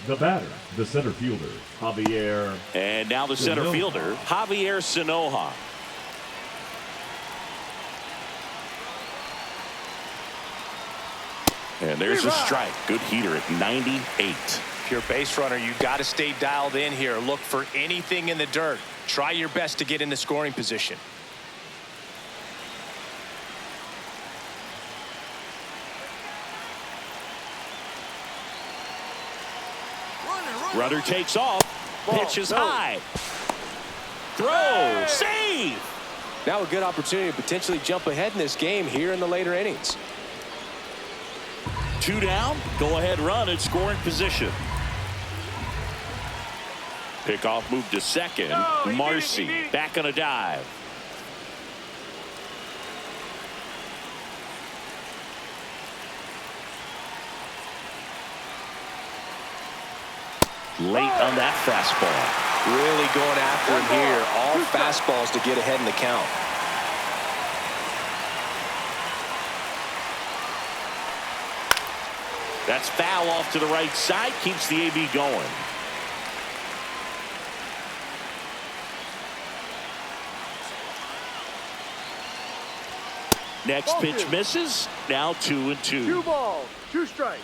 The batter, the center fielder, Javier.
And now the center fielder, Javier Sinoja. And there's a strike. Good heater at 98.
If you're a base runner, you got to stay dialed in here. Look for anything in the dirt. Try your best to get in the scoring position.
Runner takes off. Pitch is high. Throw. Save.
Now a good opportunity to potentially jump ahead in this game here in the later innings.
2 down. Go ahead run at scoring position. Pickoff move to second. Marcy back on a dive. Late on that fastball.
Really going after him here. All fastballs to get ahead in the count.
That's foul off to the right side. Keeps the AB going. Next pitch misses. Now 2-2.
2 balls, 2 strikes.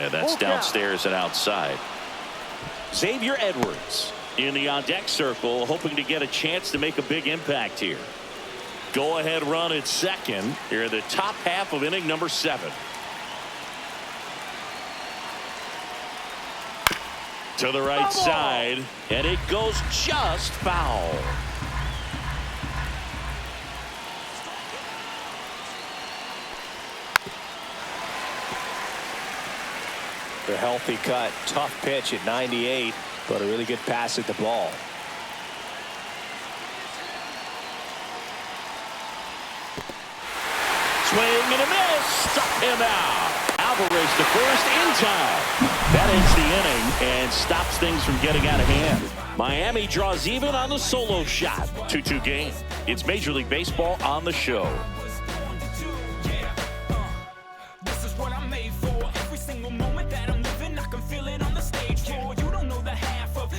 And that's downstairs and outside. Xavier Edwards in the on-deck circle, hoping to get a chance to make a big impact here. Go ahead run at second here in the top half of inning number 7. To the right side, and it goes just foul.
The healthy cut, tough pitch at 98, but a really good pass at the ball.
Swing and a miss. Struck him out. Alvarez to first in time. That ends the inning and stops things from getting out of hand. Miami draws even on the solo shot. 2-2 game. It's Major League Baseball on the show.
This is what I'm made for. Every single moment that I'm living, I can feel it on the stage floor. You don't know the half of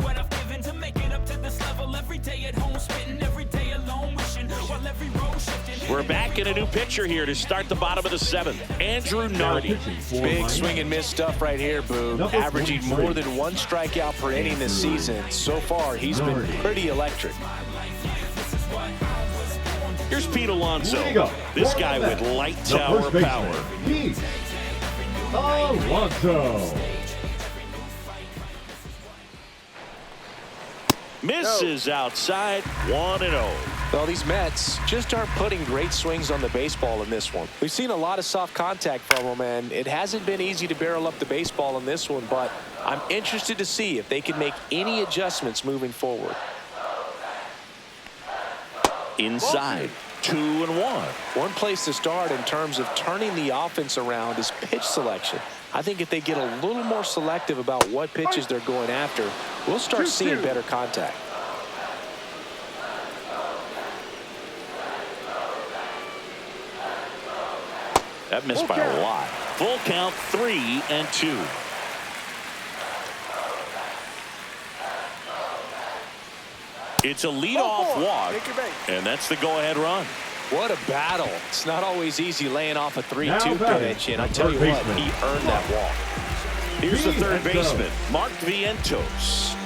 what I've given to make it up to this level. Every day at home, spitting every day alone, wishing while every road shifting.
We're back in a new pitcher here to start the bottom of the 7th. Andrew Nardi.
Big swing and miss stuff right here, Boog. Averaging more than 1 strikeout per inning this season. So far, he's been pretty electric.
Here's Pete Alonso. This guy with light tower power.
Pete Alonso.
Misses outside, 1-0.
Well, these Mets just aren't putting great swings on the baseball in this one. We've seen a lot of soft contact from them, and it hasn't been easy to barrel up the baseball in this one, but I'm interested to see if they can make any adjustments moving forward.
inside. 2-1.
One place to start in terms of turning the offense around is pitch selection. I think if they get a little more selective about what pitches they're going after, we'll start seeing better contact.
That missed by a lot. Full count, 3-2. It's a leadoff walk, and that's the go-ahead run.
What a battle. It's not always easy laying off a 3-2 pitch, and I tell you what, he earned that walk.
Here's the third baseman, Mark Vientos.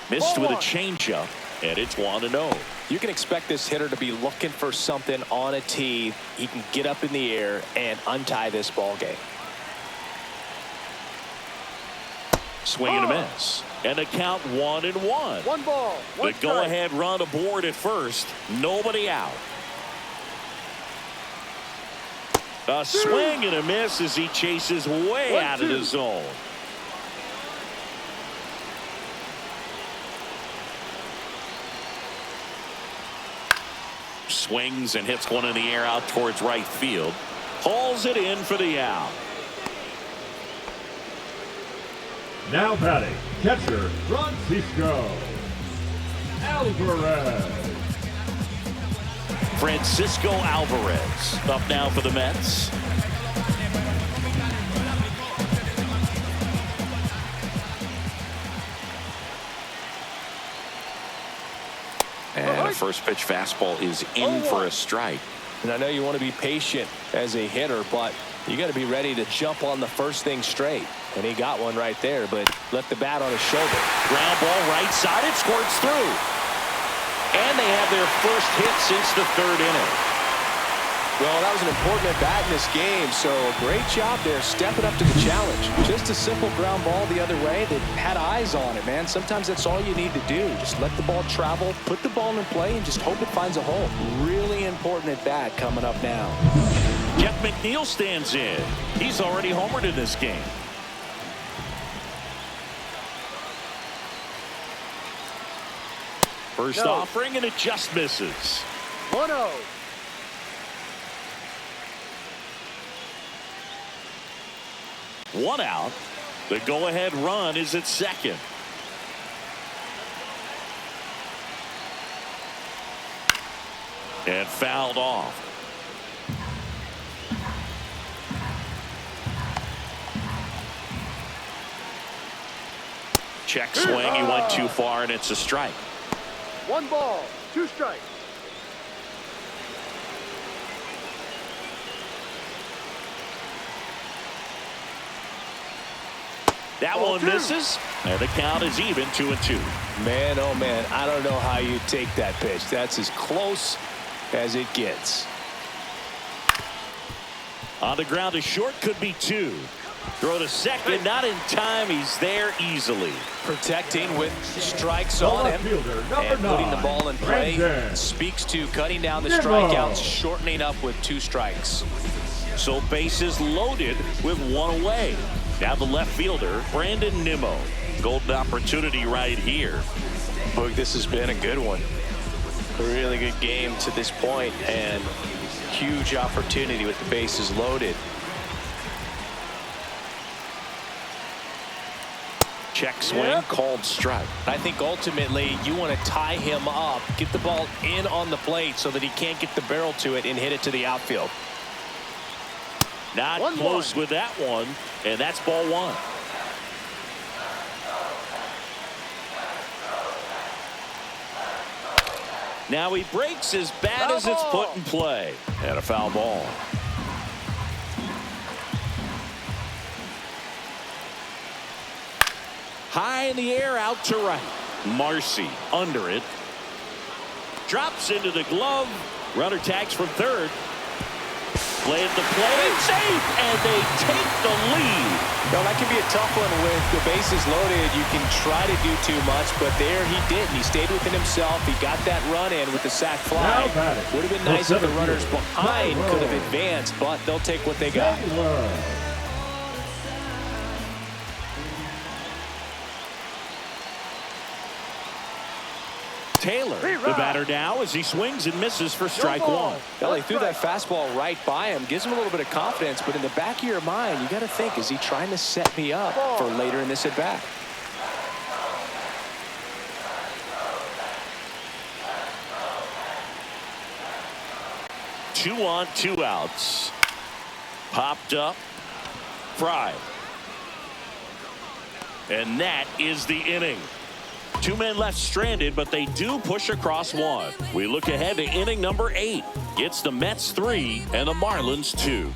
Missed with a changeup, and it's 1-0.
You can expect this hitter to be looking for something on a tee. He can get up in the air and untie this ball game.
Swing and a miss. And a count 1-1.
1 ball.
The go-ahead run aboard at first. Nobody out. A swing and a miss as he chases way out of the zone. Swings and hits one in the air out towards right field. Hauls it in for the out.
Now batting, catcher Francisco Alvarez.
Francisco Alvarez up now for the Mets. And a first pitch fastball is in for a strike.
And I know you want to be patient as a hitter, but you got to be ready to jump on the first thing straight. And he got one right there, but left the bat on his shoulder.
Ground ball right side. It squirts through. And they have their first hit since the third inning.
Well, that was an important at bat in this game, so great job there stepping up to the challenge. Just a simple ground ball the other way that had eyes on it, man. Sometimes that's all you need to do. Just let the ball travel, put the ball in play, and just hope it finds a hole. Really important at bat coming up now.
Jeff McNeil stands in. He's already homered in this game. First offering, and it just misses.
1-0.
One out. The go-ahead run is at second. And fouled off. Check swing. He went too far, and it's a strike.
1 ball, 2 strikes.
That one misses, and the count is even, 2-2.
Man, oh man, I don't know how you take that pitch. That's as close as it gets.
On the ground to short, could be 2. Throw to second, not in time. He's there easily.
Protecting with strikes on him and putting the ball in play. Speaks to cutting down the strikeouts, shortening up with 2 strikes.
So bases loaded with 1 away. Now the left fielder, Brandon Nimmo. Golden opportunity right here.
Boog, this has been a good one. A really good game to this point, and huge opportunity with the bases loaded.
Check swing, called strike.
I think ultimately you want to tie him up, get the ball in on the plate so that he can't get the barrel to it and hit it to the outfield.
Not close with that one, and that's ball 1. Now he breaks as bad as it's put in play. And a foul ball. High in the air, out to right. Marcy under it. Drops into the glove. Runner tags from third. Play at the plate, safe, and they take the lead.
Well, that can be a tough one with the bases loaded. You can try to do too much, but there he didn't. He stayed within himself. He got that run in with the sac fly. Would have been nice if the runners behind could have advanced, but they'll take what they got.
Taylor. The batter now as he swings and misses for strike one.
Well, he threw that fastball right by him, gives him a little bit of confidence, but in the back of your mind, you got to think, is he trying to set me up for later in this at bat?
Two on, two outs. Popped up. Fry. And that is the inning. Two men left stranded, but they do push across one. We look ahead to inning number 8. It's the Mets 3 and the Marlins 2.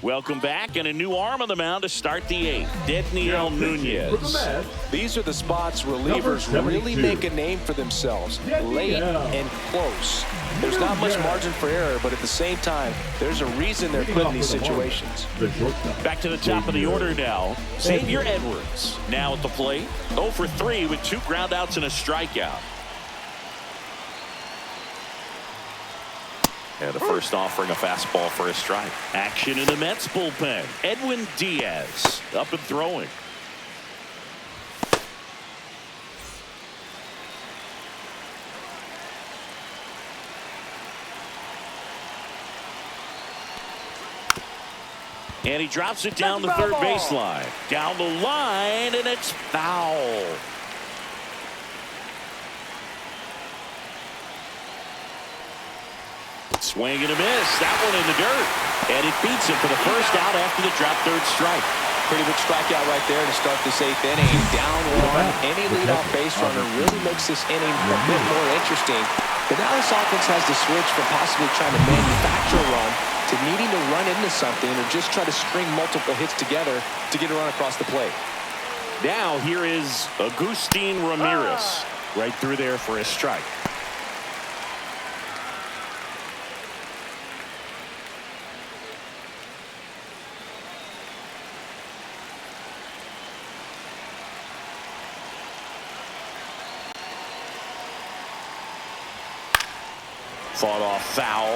Welcome back, and a new arm on the mound to start the 8th. Dedniel Nunez.
These are the spots relievers really make a name for themselves. Late and close. There's not much margin for error, but at the same time, there's a reason they're put in these situations.
Back to the top of the order now. Xavier Edwards now at the plate. 0 for 3 with 2 groundouts and a strikeout. And the first offering a fastball for a strike. Action in the Mets bullpen. Edwin Diaz up and throwing. And he drops it down the third baseline. Down the line, and it's foul. Swing and a miss. That one in the dirt. And it beats him for the first out after the drop third strike.
Pretty big strikeout right there to start this 8th inning. Down one. Any leadoff base runner really makes this inning a bit more interesting. But now this offense has to switch from possibly trying to manufacture a run to needing to run into something or just try to string multiple hits together to get a run across the plate.
Now here is Agustin Ramirez. Right through there for a strike. Fought off foul.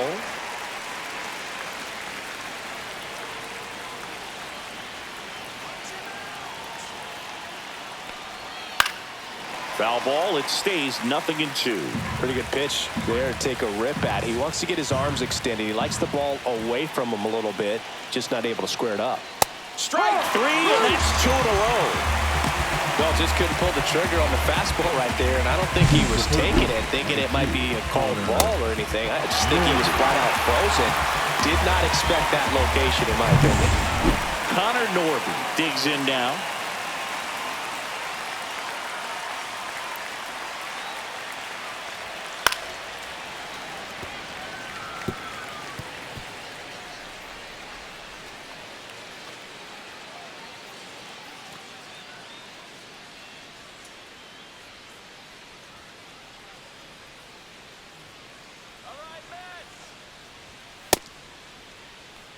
Foul ball. It stays 0-2.
Pretty good pitch there to take a rip at. He wants to get his arms extended. He likes the ball away from him a little bit, just not able to square it up.
Strike 3, and that's 2 in a row.
Well, just couldn't pull the trigger on the fastball right there, and I don't think he was taking it, thinking it might be a called ball or anything. I just think he was flat out frozen. Did not expect that location, in my opinion.
Connor Norby digs in now.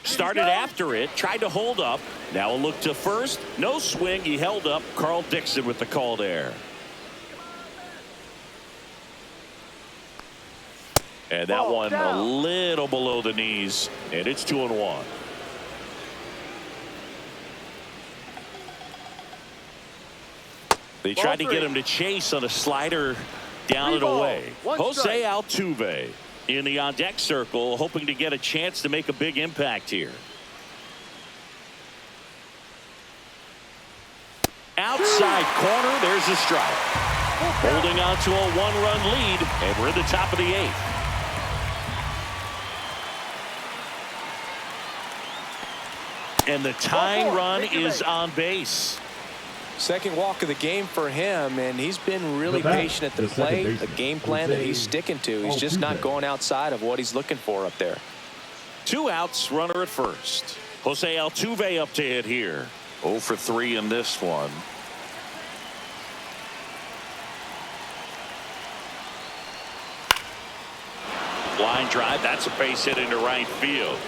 Started after it, tried to hold up. Now a look to first. No swing. He held up. Carl Dixon with the call there. And that one a little below the knees. And it's 2-1. They tried to get him to chase on a slider down and away. Jose Altuve in the on-deck circle, hoping to get a chance to make a big impact here. Outside corner, there's a strike. Holding on to a 1-run lead, and we're at the top of the 8th. And the tying run is on base.
Second walk of the game for him, and he's been really patient at the plate. A game plan that he's sticking to. He's just not going outside of what he's looking for up there.
2 outs, runner at first. Jose Altuve up to hit here. 0 for 3 in this one. Line drive, that's a base hit into right field.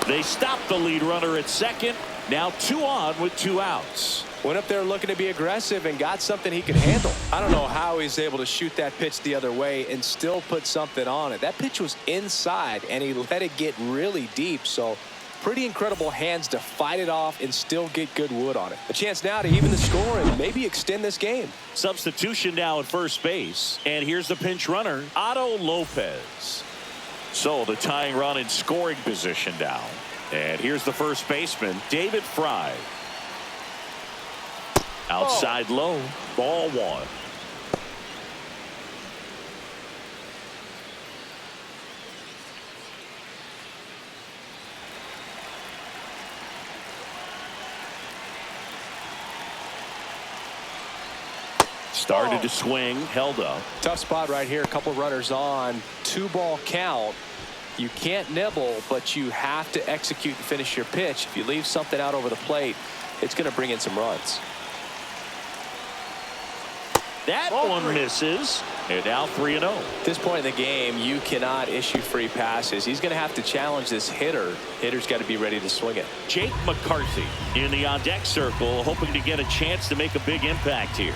They stop the lead runner at second. Now 2 on with 2 outs.
Went up there looking to be aggressive and got something he could handle. I don't know how he's able to shoot that pitch the other way and still put something on it. That pitch was inside, and he let it get really deep. So Pretty incredible hands to fight it off and still get good wood on it. A chance now to even the score and maybe extend this game.
Substitution now at first base. And here's the pinch runner, Otto Lopez. So the tying run in scoring position now. And here's the first baseman, David Fry. Outside low, ball one. Started to swing, held up.
Tough spot right here. A couple runners on. 2-ball count. You can't nibble, but you have to execute and finish your pitch. If you leave something out over the plate, it's going to bring in some runs.
That one misses. And now 3-0.
At this point in the game, you cannot issue free passes. He's going to have to challenge this hitter. Hitter's got to be ready to swing it.
Jake McCarthy in the on-deck circle, hoping to get a chance to make a big impact here.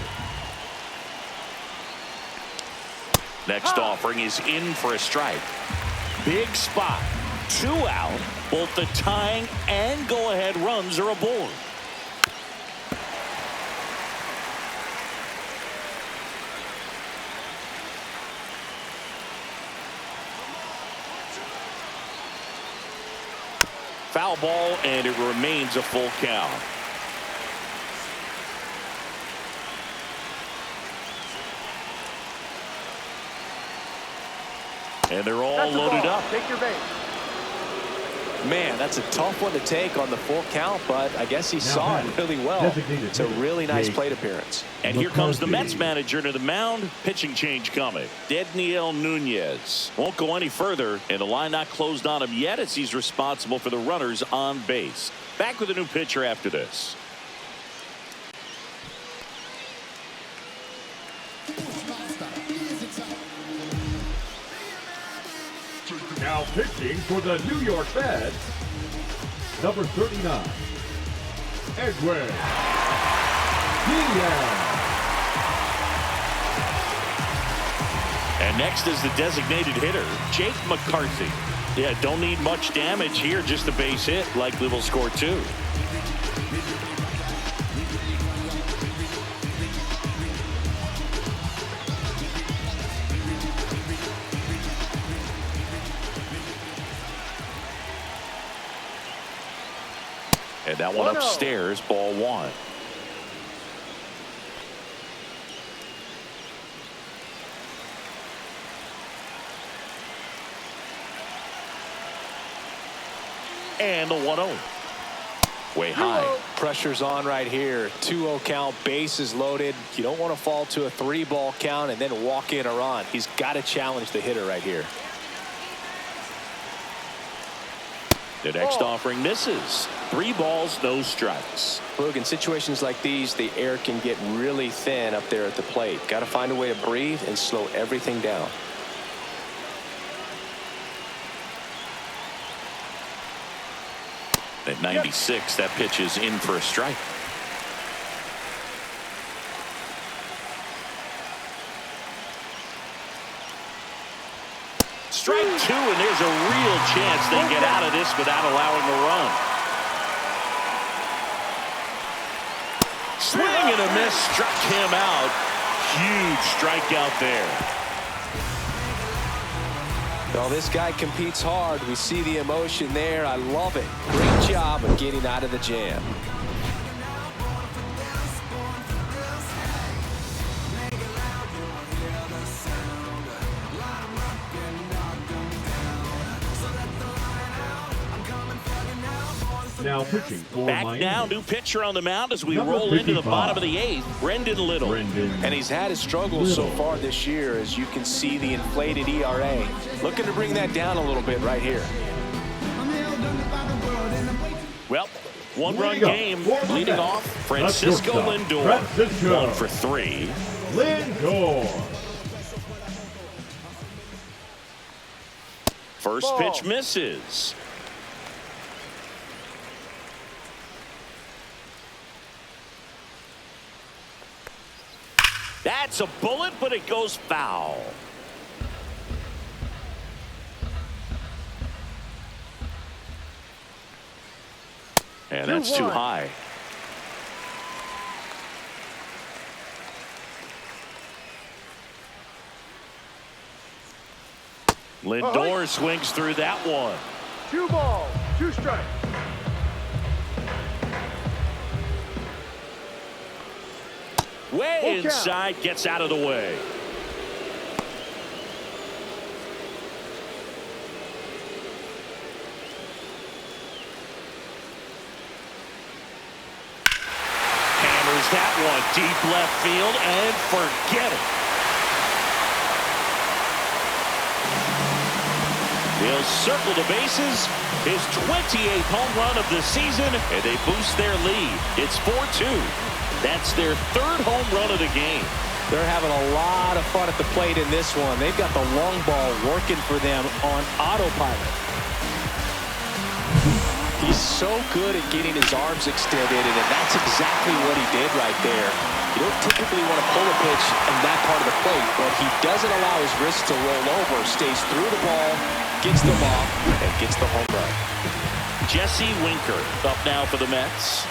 Next offering is in for a strike. Big spot. 2 out. Both the tying and go-ahead runs are aboard. Foul ball, and it remains a full count. And they're all loaded up.
Take your base.
Man, that's a tough one to take on the full count, but I guess he saw it really well. It's a really nice plate appearance.
And here comes the Mets manager to the mound. Pitching change coming. Dedniel Nunez won't go any further, and the line not closed on him yet as he's responsible for the runners on base. Back with a new pitcher after this.
Now pitching for the New York Mets, number 39, Edwin Diaz.
And next is the designated hitter, Jake McCarthy. Yeah, don't need much damage here, just a base hit. Likely will score 2. And that one upstairs, ball 1. And the 1-0. Way high.
Pressure's on right here. 2-0 count, bases loaded. You don't want to fall to a 3-ball count and then walk in or on. He's got to challenge the hitter right here.
The next offering misses. 3 balls, no strikes.
Look, in situations like these, the air can get really thin up there at the plate. Got to find a way to breathe and slow everything down.
At 96, that pitch is in for a strike. Strike 2, and there's a real chance they get out of this without allowing a run. Swing and a miss, struck him out. Huge strikeout there.
Well, this guy competes hard. We see the emotion there. I love it. Great job of getting out of the jam.
Now pitching for
Back
Miami.
now, new pitcher on the mound as we
Number
roll into the
55.
bottom of the 8th. Brendan Little.
And he's had his struggles so far this year, as you can see the inflated ERA. Looking to bring that down a little bit right here.
Well, one-run game. Leading off, Francisco Lindor. 1 for 3.
Lindor.
First pitch misses. That's a bullet, but it goes foul. And that's too high. Lindor swings through that one.
2 balls, 2 strikes.
Way inside, gets out of the way. Hammers that one deep left field and forget it. He'll circle the bases. His 28th home run of the season, and they boost their lead. It's 4-2. That's their 3rd home run of the game.
They're having a lot of fun at the plate in this one. They've got the long ball working for them on autopilot. He's so good at getting his arms extended, and that's exactly what he did right there. You don't typically want to pull a pitch in that part of the plate, but he doesn't allow his wrist to roll over, stays through the ball, gets them off, and gets the home run.
Jesse Winker up now for the Mets.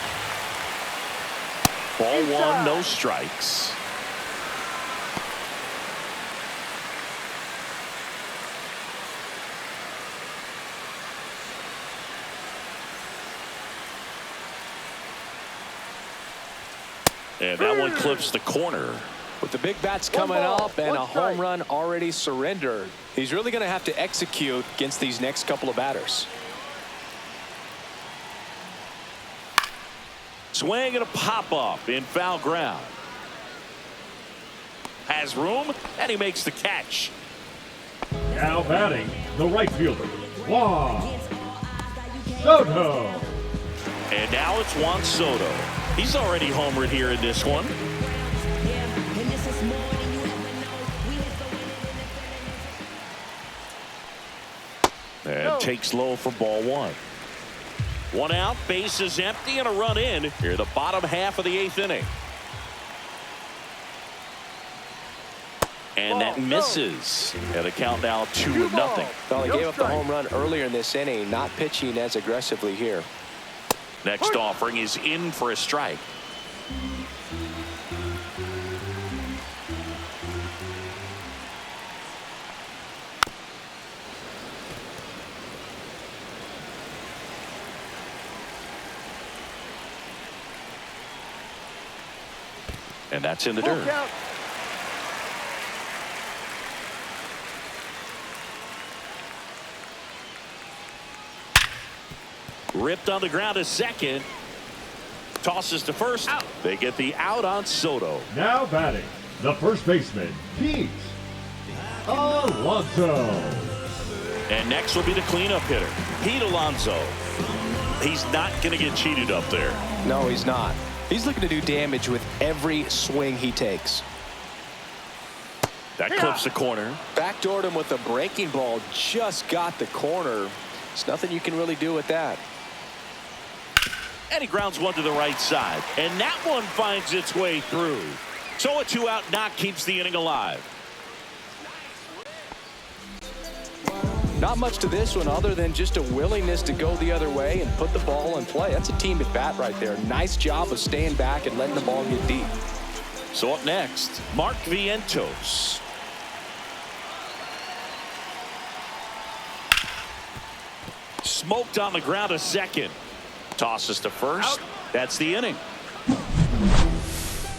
Ball 1, no strikes. And that one clips the corner.
With the big bats coming up and a home run already surrendered, he's really going to have to execute against these next couple of batters.
Swing and a pop-up in foul ground. Has room, and he makes the catch.
Now batting, the right fielder, Juan Soto.
And now it's Juan Soto. He's already homered here in this one. And takes low for ball 1. 1 out, bases empty, and a run in here, the bottom half of the 8th inning. And that misses. And the count now 2-0.
Well, he gave up the home run earlier in this inning, not pitching as aggressively here.
Next offering is in for a strike. And that's in the dirt. Ripped on the ground to second. Tosses to first. Out. They get the out on Soto.
Now batting, the first baseman, Pete Alonso.
And next will be the cleanup hitter, Pete Alonso. He's not going to get cheated up there.
No, he's not. He's looking to do damage with every swing he takes.
That clips the corner.
Backdoored him with a breaking ball. Just got the corner. There's nothing you can really do with that.
And he grounds one to the right side. And that one finds its way through. So a 2-out knock keeps the inning alive.
Not much to this one other than just a willingness to go the other way and put the ball in play. That's a team at bat right there. Nice job of staying back and letting the ball get deep.
So up next, Mark Vientos. Smoked on the ground to second. Tosses to first. Out. That's the inning.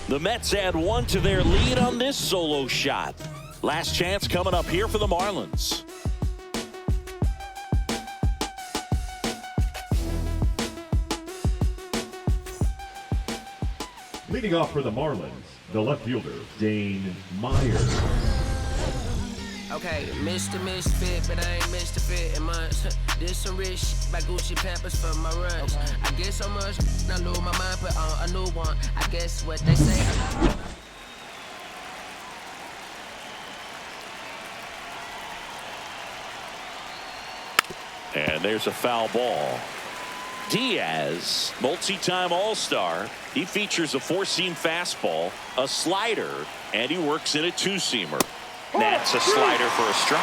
The Mets add 1 to their lead on this solo shot. Last chance coming up here for the Marlins.
Leading off for the Marlins, the left fielder, Dane Myers.
Okay, Mr. Misfit, but I ain't Mr. Fit in months. This some rich shit by Gucci Pampers for my runs. I get so much, I lose my mind, put on a new one. I guess what they say.
And there's a foul ball. Diaz, multi-time All-Star. He features a 4-seam fastball, a slider, and he works in a 2-seamer. That's a slider for a strike.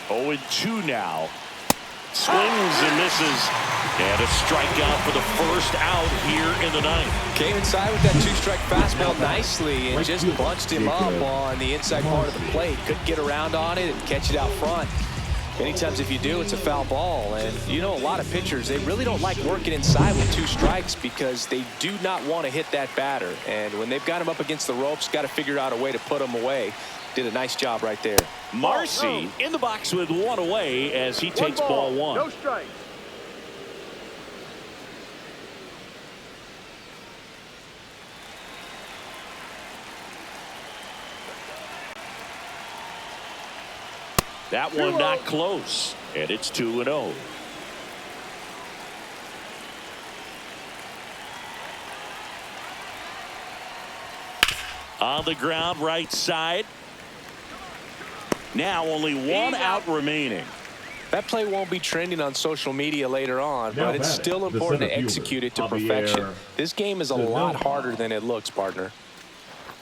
0-2 now. Swings and misses. And a strikeout for the first out here in the ninth.
Came inside with that two-strike fastball nicely and just bunched him up on the inside part of the plate. Couldn't get around on it and catch it out front. Many times if you do, it's a foul ball. And you know, a lot of pitchers, they really don't like working inside with two strikes because they do not want to hit that batter. And when they've got him up against the ropes, got to figure out a way to put him away. Did a nice job right there.
Marcy in the box with one away as he takes ball one.
No strikes.
That one not close, and it's 2-0. On the ground, right side. Now only one out remaining.
That play won't be trending on social media later on, but it's still important to execute it to perfection. This game is a lot harder than it looks, partner.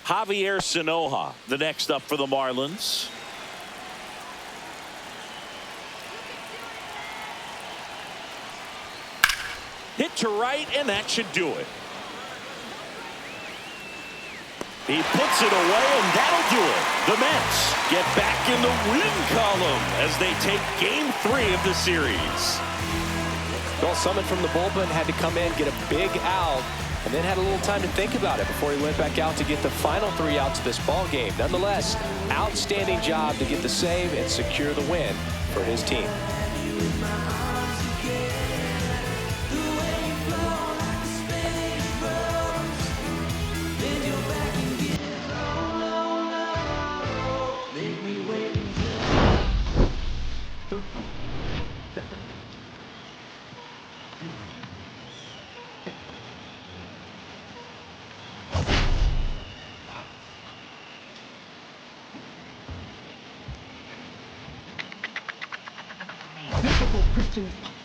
Javier Sanoja, the next up for the Marlins. Hit to right, and that should do it. He puts it away, and that'll do it. The Mets get back in the win column as they take Game 3 of the series.
Well, Summit from the bullpen had to come in, get a big out, and then had a little time to think about it before he went back out to get the final 3 outs of this ball game. Nonetheless, outstanding job to get the save and secure the win for his team.
Christians